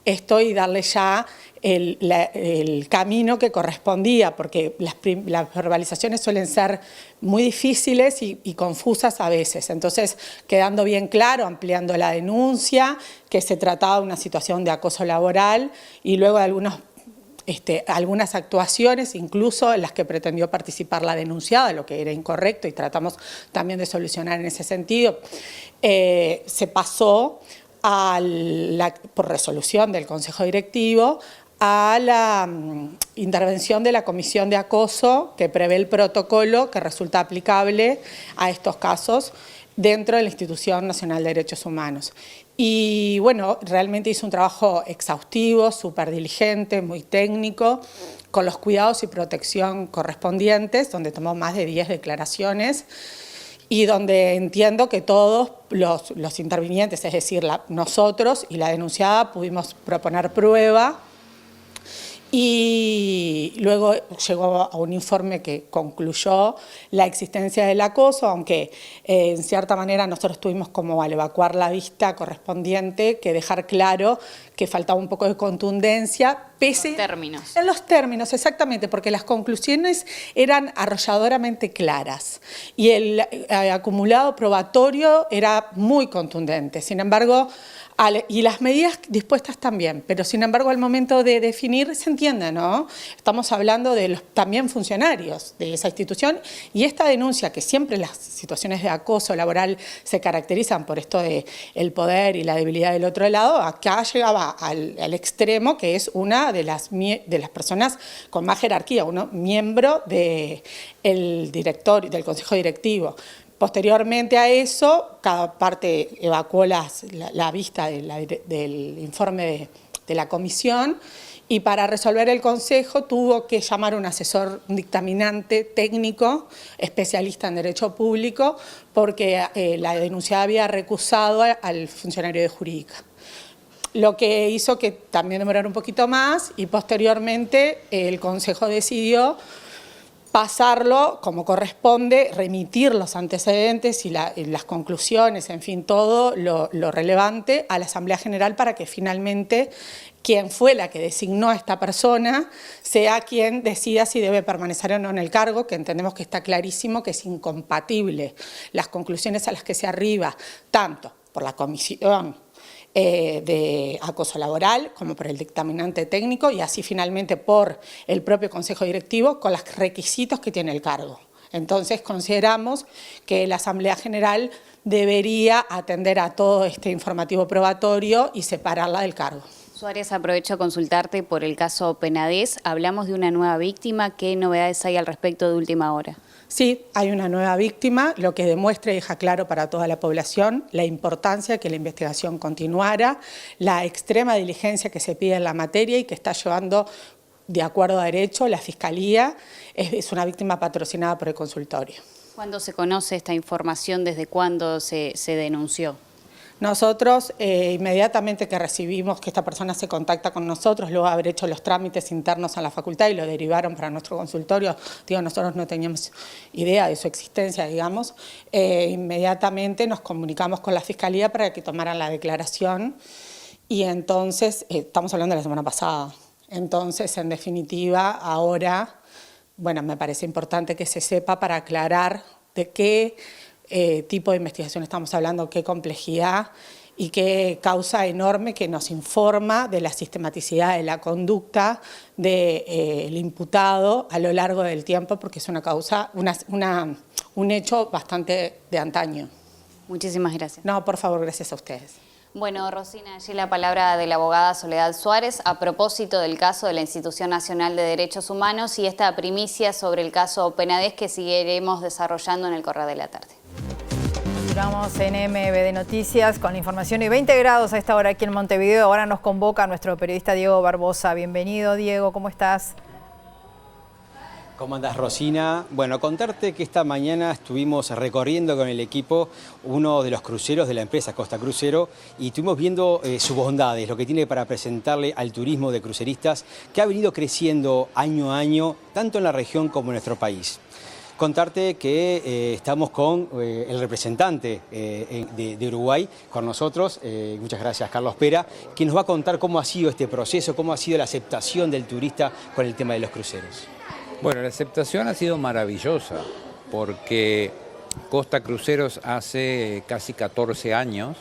esto y darle ya el camino que correspondía, porque las verbalizaciones suelen ser muy difíciles y confusas a veces. Entonces, quedando bien claro, ampliando la denuncia, que se trataba de una situación de acoso laboral y luego de algunas actuaciones, incluso en las que pretendió participar la denunciada, lo que era incorrecto y tratamos también de solucionar en ese sentido, se pasó por resolución del Consejo Directivo a la intervención de la Comisión de Acoso que prevé el protocolo que resulta aplicable a estos casos dentro de la Institución Nacional de Derechos Humanos. Y bueno, realmente hizo un trabajo exhaustivo, súper diligente, muy técnico, con los cuidados y protección correspondientes, donde tomó más de 10 declaraciones, y donde entiendo que todos los intervinientes, es decir, nosotros y la denunciada, pudimos proponer prueba y luego llegó a un informe que concluyó la existencia del acoso, aunque en cierta manera nosotros tuvimos como al evacuar la vista correspondiente que dejar claro que faltaba un poco de contundencia, pese en los términos, exactamente, porque las conclusiones eran arrolladoramente claras y el acumulado probatorio era muy contundente. Sin embargo, y las medidas dispuestas también, pero sin embargo al momento de definir se entiende, ¿no? Estamos hablando de los también funcionarios de esa institución y esta denuncia, que siempre las situaciones de acoso laboral se caracterizan por esto de el poder y la debilidad del otro lado, acá llegaba al extremo que es una de las personas con más jerarquía, uno miembro del del Consejo Directivo. Posteriormente a eso, cada parte evacuó la vista del informe de la comisión y para resolver el Consejo tuvo que llamar a un asesor dictaminante técnico, especialista en Derecho Público, porque la denunciada había recusado al funcionario de Jurídica. Lo que hizo que también demorara un poquito más y posteriormente el Consejo decidió pasarlo como corresponde, remitir los antecedentes y las conclusiones, en fin, todo lo relevante a la Asamblea General para que finalmente quien fue la que designó a esta persona sea quien decida si debe permanecer o no en el cargo, que entendemos que está clarísimo que es incompatible las conclusiones a las que se arriba, tanto por la comisión de acoso laboral como por el dictaminante técnico y así finalmente por el propio Consejo Directivo con los requisitos que tiene el cargo. Entonces consideramos que la Asamblea General debería atender a todo este informativo probatorio y separarla del cargo. Suárez, aprovecho a consultarte por el caso Penades. Hablamos de una nueva víctima. ¿Qué novedades hay al respecto de última hora? Sí, hay una nueva víctima, lo que demuestra y deja claro para toda la población la importancia de que la investigación continuara, la extrema diligencia que se pide en la materia y que está llevando de acuerdo a derecho la Fiscalía. Es una víctima patrocinada por el consultorio. ¿Cuándo se conoce esta información? ¿Desde cuándo se denunció? Nosotros, inmediatamente que recibimos que esta persona se contacta con nosotros, luego de haber hecho los trámites internos a la facultad y lo derivaron para nuestro consultorio, nosotros no teníamos idea de su existencia, digamos, inmediatamente nos comunicamos con la Fiscalía para que tomaran la declaración y entonces, estamos hablando de la semana pasada, entonces, en definitiva, ahora, bueno, me parece importante que se sepa para aclarar de qué tipo de investigación estamos hablando, qué complejidad y qué causa enorme que nos informa de la sistematicidad de la conducta del imputado a lo largo del tiempo, porque es una causa, un hecho bastante de antaño. Muchísimas gracias. No, por favor, gracias a ustedes. Bueno, Rosina, allí la palabra de la abogada Soledad Suárez a propósito del caso de la Institución Nacional de Derechos Humanos y esta primicia sobre el caso Penades que seguiremos desarrollando en el correr de la tarde. Continuamos en MBD Noticias con la información y 20 grados a esta hora aquí en Montevideo. Ahora nos convoca nuestro periodista Diego Barbosa. Bienvenido, Diego, ¿cómo estás? ¿Cómo andás, Rosina? Bueno, contarte que esta mañana estuvimos recorriendo con el equipo uno de los cruceros de la empresa Costa Crucero y estuvimos viendo sus bondades, lo que tiene para presentarle al turismo de cruceristas que ha venido creciendo año a año, tanto en la región como en nuestro país. Contarte que estamos con el representante de Uruguay con nosotros, muchas gracias, Carlos Pera, que nos va a contar cómo ha sido este proceso, cómo ha sido la aceptación del turista con el tema de los cruceros. Bueno, la aceptación ha sido maravillosa porque Costa Cruceros hace casi 14 años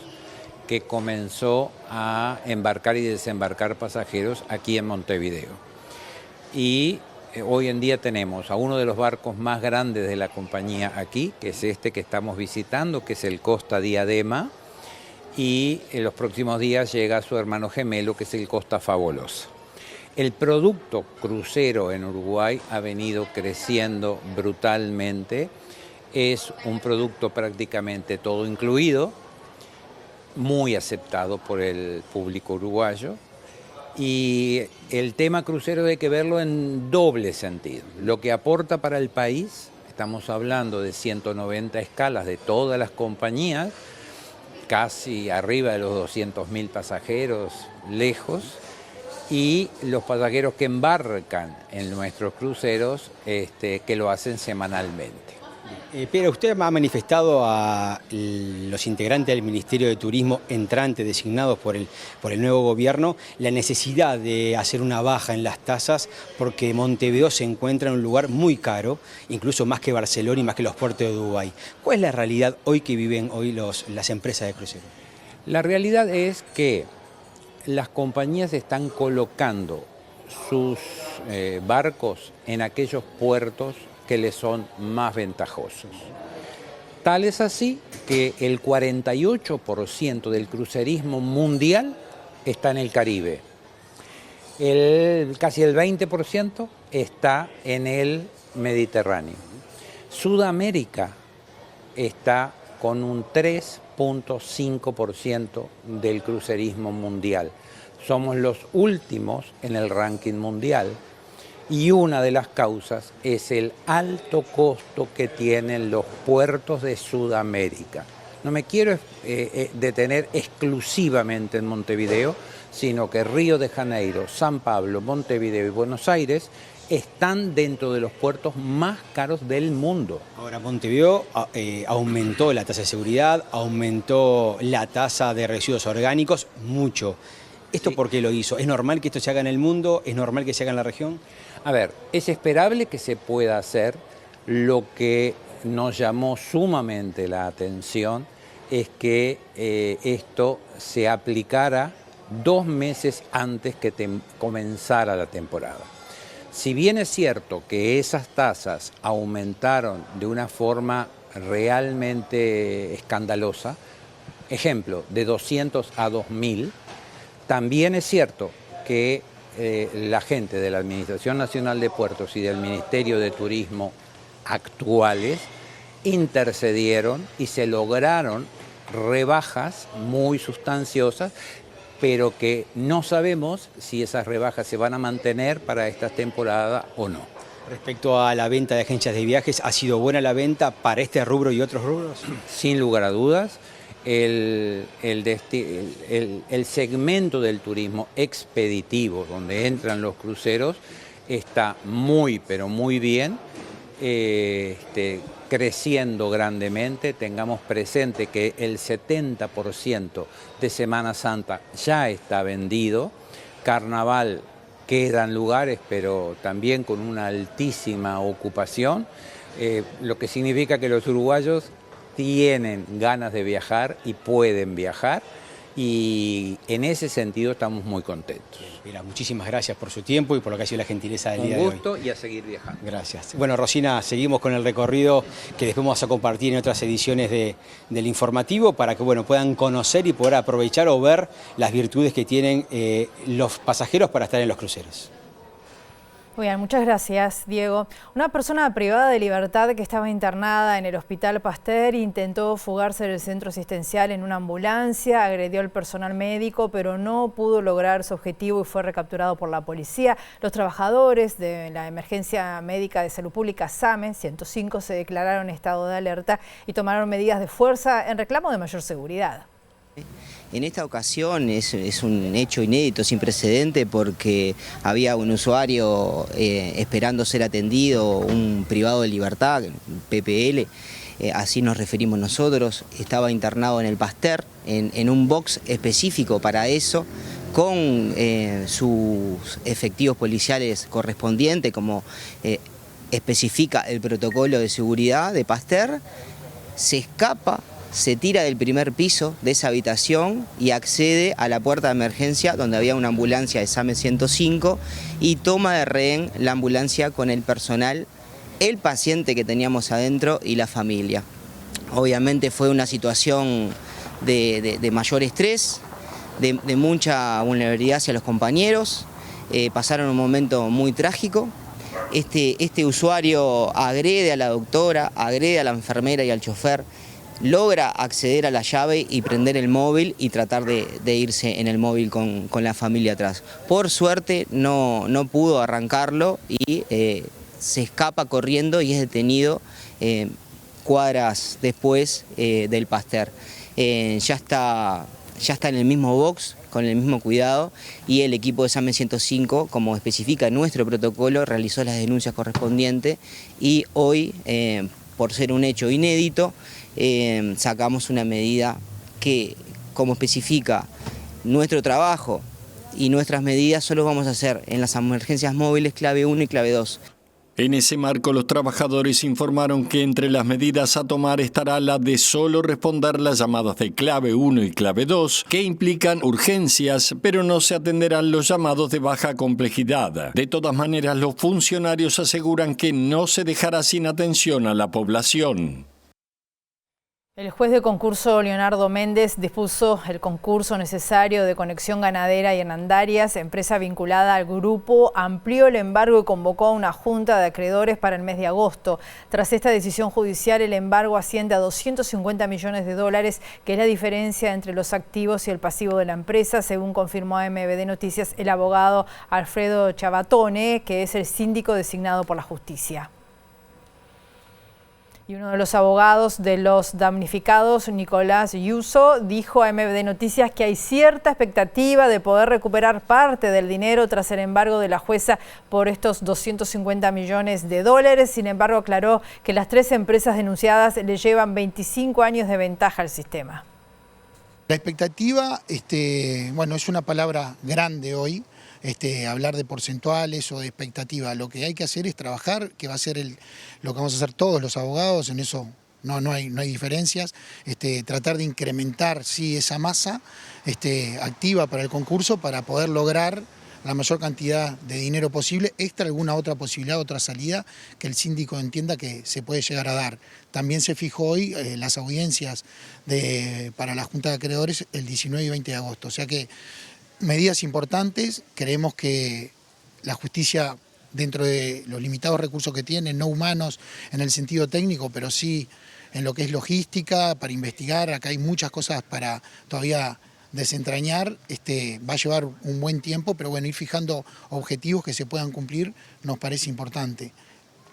que comenzó a embarcar y desembarcar pasajeros aquí en Montevideo. Y hoy en día tenemos a uno de los barcos más grandes de la compañía aquí, que es este que estamos visitando, que es el Costa Diadema, y en los próximos días llega su hermano gemelo, que es el Costa Fabulosa. El producto crucero en Uruguay ha venido creciendo brutalmente, es un producto prácticamente todo incluido, muy aceptado por el público uruguayo. Y el tema crucero hay que verlo en doble sentido. Lo que aporta para el país, estamos hablando de 190 escalas de todas las compañías, casi arriba de los 200.000 pasajeros lejos, y los pasajeros que embarcan en nuestros cruceros que lo hacen semanalmente. Pero usted ha manifestado a los integrantes del Ministerio de Turismo entrantes designados por el nuevo gobierno la necesidad de hacer una baja en las tasas porque Montevideo se encuentra en un lugar muy caro, incluso más que Barcelona y más que los puertos de Dubái. ¿Cuál es la realidad hoy que viven hoy las empresas de crucero? La realidad es que las compañías están colocando sus barcos en aquellos puertos que les son más ventajosos. Tal es así que el 48% del crucerismo mundial está en el Caribe. Casi el 20% está en el Mediterráneo. Sudamérica está con un 3.5% del crucerismo mundial. Somos los últimos en el ranking mundial y una de las causas es el alto costo que tienen los puertos de Sudamérica. No me quiero detener exclusivamente en Montevideo, sino que Río de Janeiro, San Pablo, Montevideo y Buenos Aires están dentro de los puertos más caros del mundo. Ahora, Montevideo aumentó la tasa de seguridad, aumentó la tasa de residuos orgánicos mucho. ¿Esto por qué lo hizo? ¿Es normal que esto se haga en el mundo? ¿Es normal que se haga en la región? A ver, es esperable que se pueda hacer. Lo que nos llamó sumamente la atención es que esto se aplicara 2 meses antes que comenzara la temporada. Si bien es cierto que esas tasas aumentaron de una forma realmente escandalosa, ejemplo, de 200 a 2.000, también es cierto que la gente de la Administración Nacional de Puertos y del Ministerio de Turismo actuales intercedieron y se lograron rebajas muy sustanciosas, pero que no sabemos si esas rebajas se van a mantener para esta temporada o no. Respecto a la venta de agencias de viajes, ¿ha sido buena la venta para este rubro y otros rubros? Sin lugar a dudas, el segmento del turismo expeditivo, donde entran los cruceros, está muy, pero muy bien, creciendo grandemente. Tengamos presente que el 70% de Semana Santa ya está vendido. Carnaval quedan lugares, pero también con una altísima ocupación, lo que significa que los uruguayos tienen ganas de viajar y pueden viajar, y en ese sentido estamos muy contentos. Mira, muchísimas gracias por su tiempo y por lo que ha sido la gentileza del día de hoy. Un gusto y a seguir viajando. Gracias. Bueno, Rosina, seguimos con el recorrido que después vamos a compartir en otras ediciones del informativo para que puedan conocer y poder aprovechar o ver las virtudes que tienen los pasajeros para estar en los cruceros. Muy bien, muchas gracias, Diego. Una persona privada de libertad que estaba internada en el Hospital Pasteur intentó fugarse del centro asistencial en una ambulancia, agredió al personal médico, pero no pudo lograr su objetivo y fue recapturado por la policía. Los trabajadores de la Emergencia Médica de Salud Pública SAME 105 se declararon en estado de alerta y tomaron medidas de fuerza en reclamo de mayor seguridad. En esta ocasión es un hecho inédito, sin precedente, porque había un usuario esperando ser atendido, un privado de libertad, PPL, así nos referimos nosotros, estaba internado en el Pasteur, en un box específico para eso, con sus efectivos policiales correspondientes, como especifica el protocolo de seguridad de Pasteur. Se escapa, se tira del primer piso de esa habitación y accede a la puerta de emergencia donde había una ambulancia de SAME 105 y toma de rehén la ambulancia con el personal, el paciente que teníamos adentro y la familia. Obviamente fue una situación de mayor estrés, de mucha vulnerabilidad hacia los compañeros, pasaron un momento muy trágico. Este usuario agrede a la doctora, agrede a la enfermera y al chofer, logra acceder a la llave y prender el móvil y tratar de irse en el móvil con la familia atrás. Por suerte no pudo arrancarlo y se escapa corriendo y es detenido cuadras después del Pasteur. Ya está en el mismo box, con el mismo cuidado, y el equipo de SAME 105, como especifica nuestro protocolo, realizó las denuncias correspondientes y hoy, por ser un hecho inédito, sacamos una medida que, como especifica nuestro trabajo y nuestras medidas, solo vamos a hacer en las emergencias móviles clave 1 y clave 2. En ese marco, los trabajadores informaron que entre las medidas a tomar estará la de solo responder las llamadas de clave 1 y clave 2, que implican urgencias, pero no se atenderán los llamados de baja complejidad. De todas maneras, los funcionarios aseguran que no se dejará sin atención a la población. El juez de concurso Leonardo Méndez dispuso el concurso necesario de Conexión Ganadera y Hernandarias, empresa vinculada al grupo, amplió el embargo y convocó a una junta de acreedores para el mes de agosto. Tras esta decisión judicial, el embargo asciende a 250 millones de dólares, que es la diferencia entre los activos y el pasivo de la empresa, según confirmó a MBD Noticias el abogado Alfredo Chavatone, que es el síndico designado por la justicia. Y uno de los abogados de los damnificados, Nicolás Yuso, dijo a MBD Noticias que hay cierta expectativa de poder recuperar parte del dinero tras el embargo de la jueza por estos 250 millones de dólares. Sin embargo, aclaró que las 3 empresas denunciadas le llevan 25 años de ventaja al sistema. La expectativa, bueno, es una palabra grande hoy. Hablar de porcentuales o de expectativa. Lo que hay que hacer es trabajar, que va a ser lo que vamos a hacer todos los abogados, en eso no hay diferencias, tratar de incrementar sí esa masa activa para el concurso para poder lograr la mayor cantidad de dinero posible, extra alguna otra posibilidad, otra salida que el síndico entienda que se puede llegar a dar. También se fijó hoy las audiencias para la Junta de Acreedores el 19 y 20 de agosto, o sea que medidas importantes, creemos que la justicia dentro de los limitados recursos que tiene, no humanos en el sentido técnico, pero sí en lo que es logística, para investigar. Acá hay muchas cosas para todavía desentrañar. Va a llevar un buen tiempo, pero bueno, ir fijando objetivos que se puedan cumplir nos parece importante.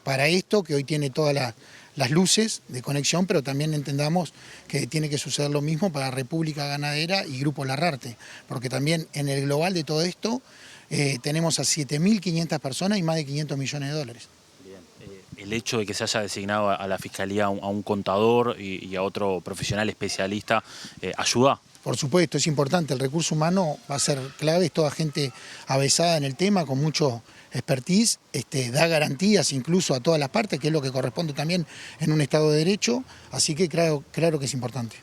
Para esto, que hoy tiene todas las luces de conexión, pero también entendamos que tiene que suceder lo mismo para República Ganadera y Grupo Larrarte, porque también en el global de todo esto tenemos a 7.500 personas y más de 500 millones de dólares. El hecho de que se haya designado a la Fiscalía a un contador y a otro profesional especialista, ¿ayuda? Por supuesto, es importante. El recurso humano va a ser clave, es toda gente avesada en el tema, con mucho expertise, da garantías incluso a todas las partes, que es lo que corresponde también en un Estado de Derecho, así que claro que es importante.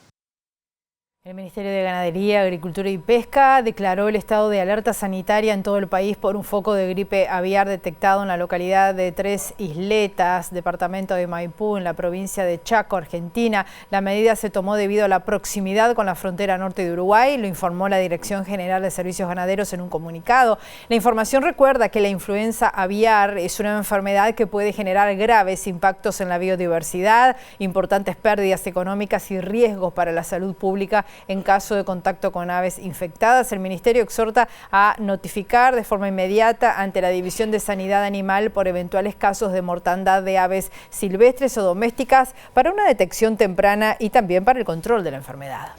El Ministerio de Ganadería, Agricultura y Pesca declaró el estado de alerta sanitaria en todo el país por un foco de gripe aviar detectado en la localidad de Tres Isletas, departamento de Maipú, en la provincia de Chaco, Argentina. La medida se tomó debido a la proximidad con la frontera norte de Uruguay, lo informó la Dirección General de Servicios Ganaderos en un comunicado. La información recuerda que la influenza aviar es una enfermedad que puede generar graves impactos en la biodiversidad, importantes pérdidas económicas y riesgos para la salud pública en caso de contacto con aves infectadas. El Ministerio exhorta a notificar de forma inmediata ante la División de Sanidad Animal por eventuales casos de mortandad de aves silvestres o domésticas para una detección temprana y también para el control de la enfermedad.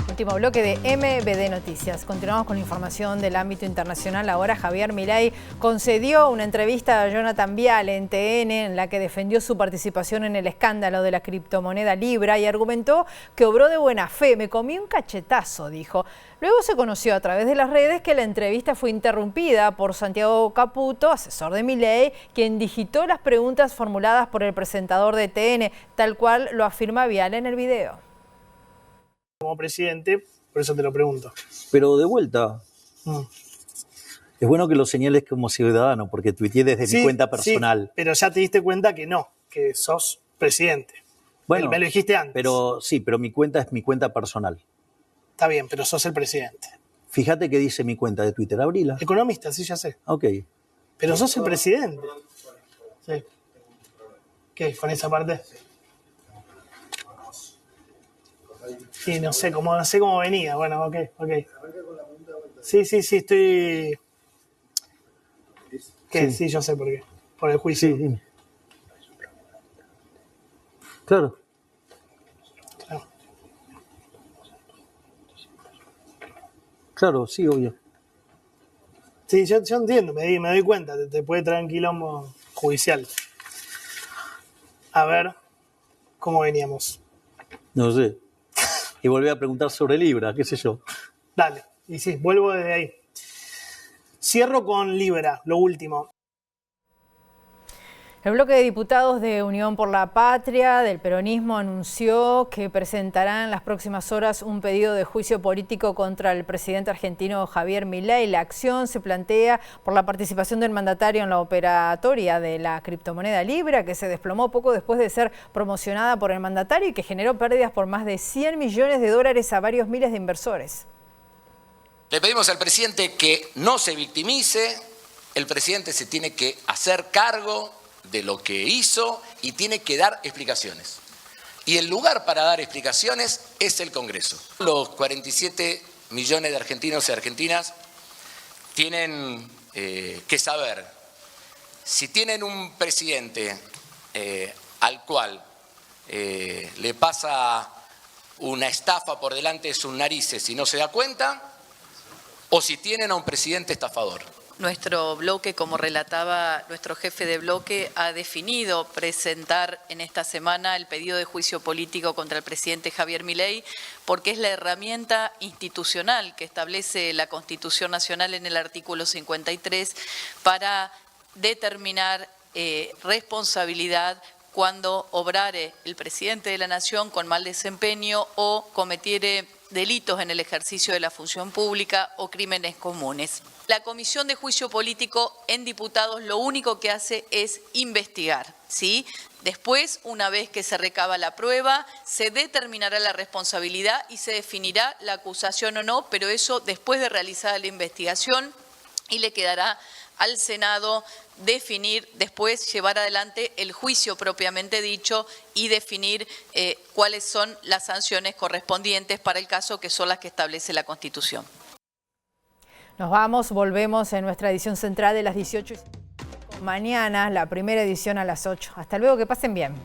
Último bloque de MBD Noticias. Continuamos con información del ámbito internacional. Ahora Javier Milei concedió una entrevista a Jonathan Viale en TN en la que defendió su participación en el escándalo de la criptomoneda Libra y argumentó que obró de buena fe. Me comí un cachetazo, dijo. Luego se conoció a través de las redes que la entrevista fue interrumpida por Santiago Caputo, asesor de Milei, quien digitó las preguntas formuladas por el presentador de TN, tal cual lo afirma Viale en el video. Como presidente, por eso te lo pregunto. Pero de vuelta, es bueno que lo señales como ciudadano, porque tuiteé desde mi cuenta personal. Sí, pero ya te diste cuenta que no, que sos presidente. Bueno, me lo dijiste antes. Pero sí, pero mi cuenta es mi cuenta personal. Está bien, pero sos el presidente. Fíjate que dice mi cuenta de Twitter, abrila. Economista, sí, ya sé. Ok. Pero sos el presidente. Sí. ¿Qué? ¿Con esa parte? Sí, no sé cómo venía. Bueno, ok. Sí, estoy... ¿Qué? Sí, yo sé por qué. Por el juicio. Sí, dime. Claro. Claro, sí, obvio. Sí, yo entiendo, me doy cuenta, te puede traer un quilombo judicial. A ver, ¿cómo veníamos? No sé. Y volví a preguntar sobre Libra, qué sé yo. Dale, y sí, vuelvo desde ahí. Cierro con Libra, lo último. El bloque de diputados de Unión por la Patria del peronismo anunció que presentará en las próximas horas un pedido de juicio político contra el presidente argentino Javier Milei. La acción se plantea por la participación del mandatario en la operatoria de la criptomoneda Libra, que se desplomó poco después de ser promocionada por el mandatario y que generó pérdidas por más de $100 millones a varios miles de inversores. Le pedimos al presidente que no se victimice. El presidente se tiene que hacer cargo de lo que hizo y tiene que dar explicaciones. Y el lugar para dar explicaciones es el Congreso. Los 47 millones de argentinos y argentinas tienen que saber si tienen un presidente al cual le pasa una estafa por delante de sus narices y no se da cuenta, o si tienen a un presidente estafador. Nuestro bloque, como relataba nuestro jefe de bloque, ha definido presentar en esta semana el pedido de juicio político contra el presidente Javier Milei, porque es la herramienta institucional que establece la Constitución Nacional en el artículo 53 para determinar responsabilidad cuando obrare el presidente de la Nación con mal desempeño o cometiere delitos en el ejercicio de la función pública o crímenes comunes. La Comisión de Juicio Político en diputados lo único que hace es investigar, ¿sí? Después, una vez que se recaba la prueba, se determinará la responsabilidad y se definirá la acusación o no, pero eso después de realizada la investigación y le quedará al Senado definir, después llevar adelante el juicio propiamente dicho y definir cuáles son las sanciones correspondientes para el caso, que son las que establece la Constitución. Nos vamos, volvemos en nuestra edición central de las 18. Mañana, la primera edición a las 8. Hasta luego, que pasen bien.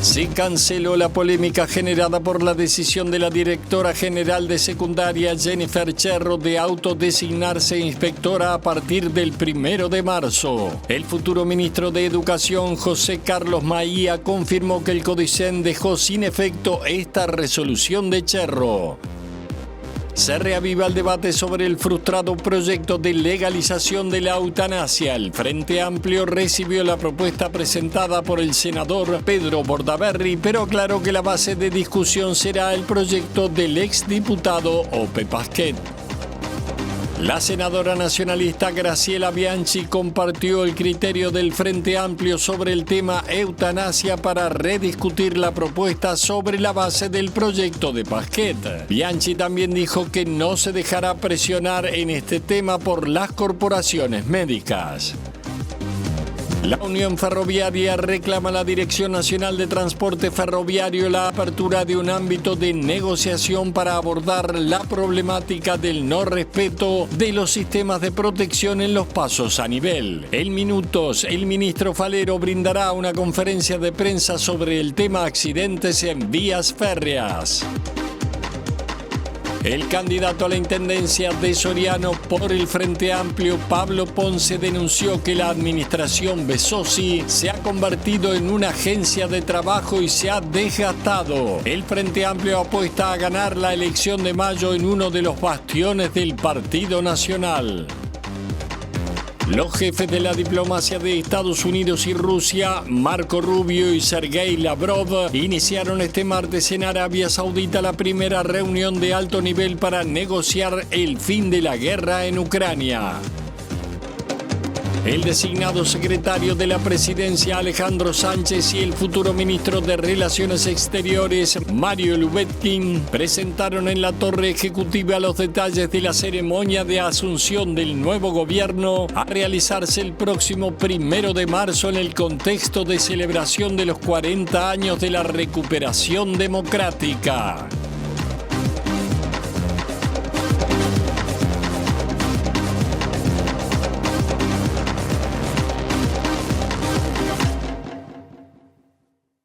Se canceló la polémica generada por la decisión de la directora general de secundaria Jennifer Cherro de autodesignarse inspectora a partir del 1 de marzo. El futuro ministro de Educación, José Carlos Maía, confirmó que el CODICEN dejó sin efecto esta resolución de Cherro. Se reaviva el debate sobre el frustrado proyecto de legalización de la eutanasia. El Frente Amplio recibió la propuesta presentada por el senador Pedro Bordaberry, pero aclaró que la base de discusión será el proyecto del exdiputado Ope Pasquet. La senadora nacionalista Graciela Bianchi compartió el criterio del Frente Amplio sobre el tema eutanasia para rediscutir la propuesta sobre la base del proyecto de Pasquet. Bianchi también dijo que no se dejará presionar en este tema por las corporaciones médicas. La Unión Ferroviaria reclama a la Dirección Nacional de Transporte Ferroviario la apertura de un ámbito de negociación para abordar la problemática del no respeto de los sistemas de protección en los pasos a nivel. En minutos, el ministro Falero brindará una conferencia de prensa sobre el tema accidentes en vías férreas. El candidato a la intendencia de Soriano por el Frente Amplio, Pablo Ponce, denunció que la administración Besosi se ha convertido en una agencia de trabajo y se ha desgastado. El Frente Amplio apuesta a ganar la elección de mayo en uno de los bastiones del Partido Nacional. Los jefes de la diplomacia de Estados Unidos y Rusia, Marco Rubio y Sergei Lavrov, iniciaron este martes en Arabia Saudita la primera reunión de alto nivel para negociar el fin de la guerra en Ucrania. El designado secretario de la presidencia, Alejandro Sánchez, y el futuro ministro de Relaciones Exteriores, Mario Lubetkin, presentaron en la torre ejecutiva los detalles de la ceremonia de asunción del nuevo gobierno a realizarse el próximo 1 de marzo en el contexto de celebración de los 40 años de la recuperación democrática.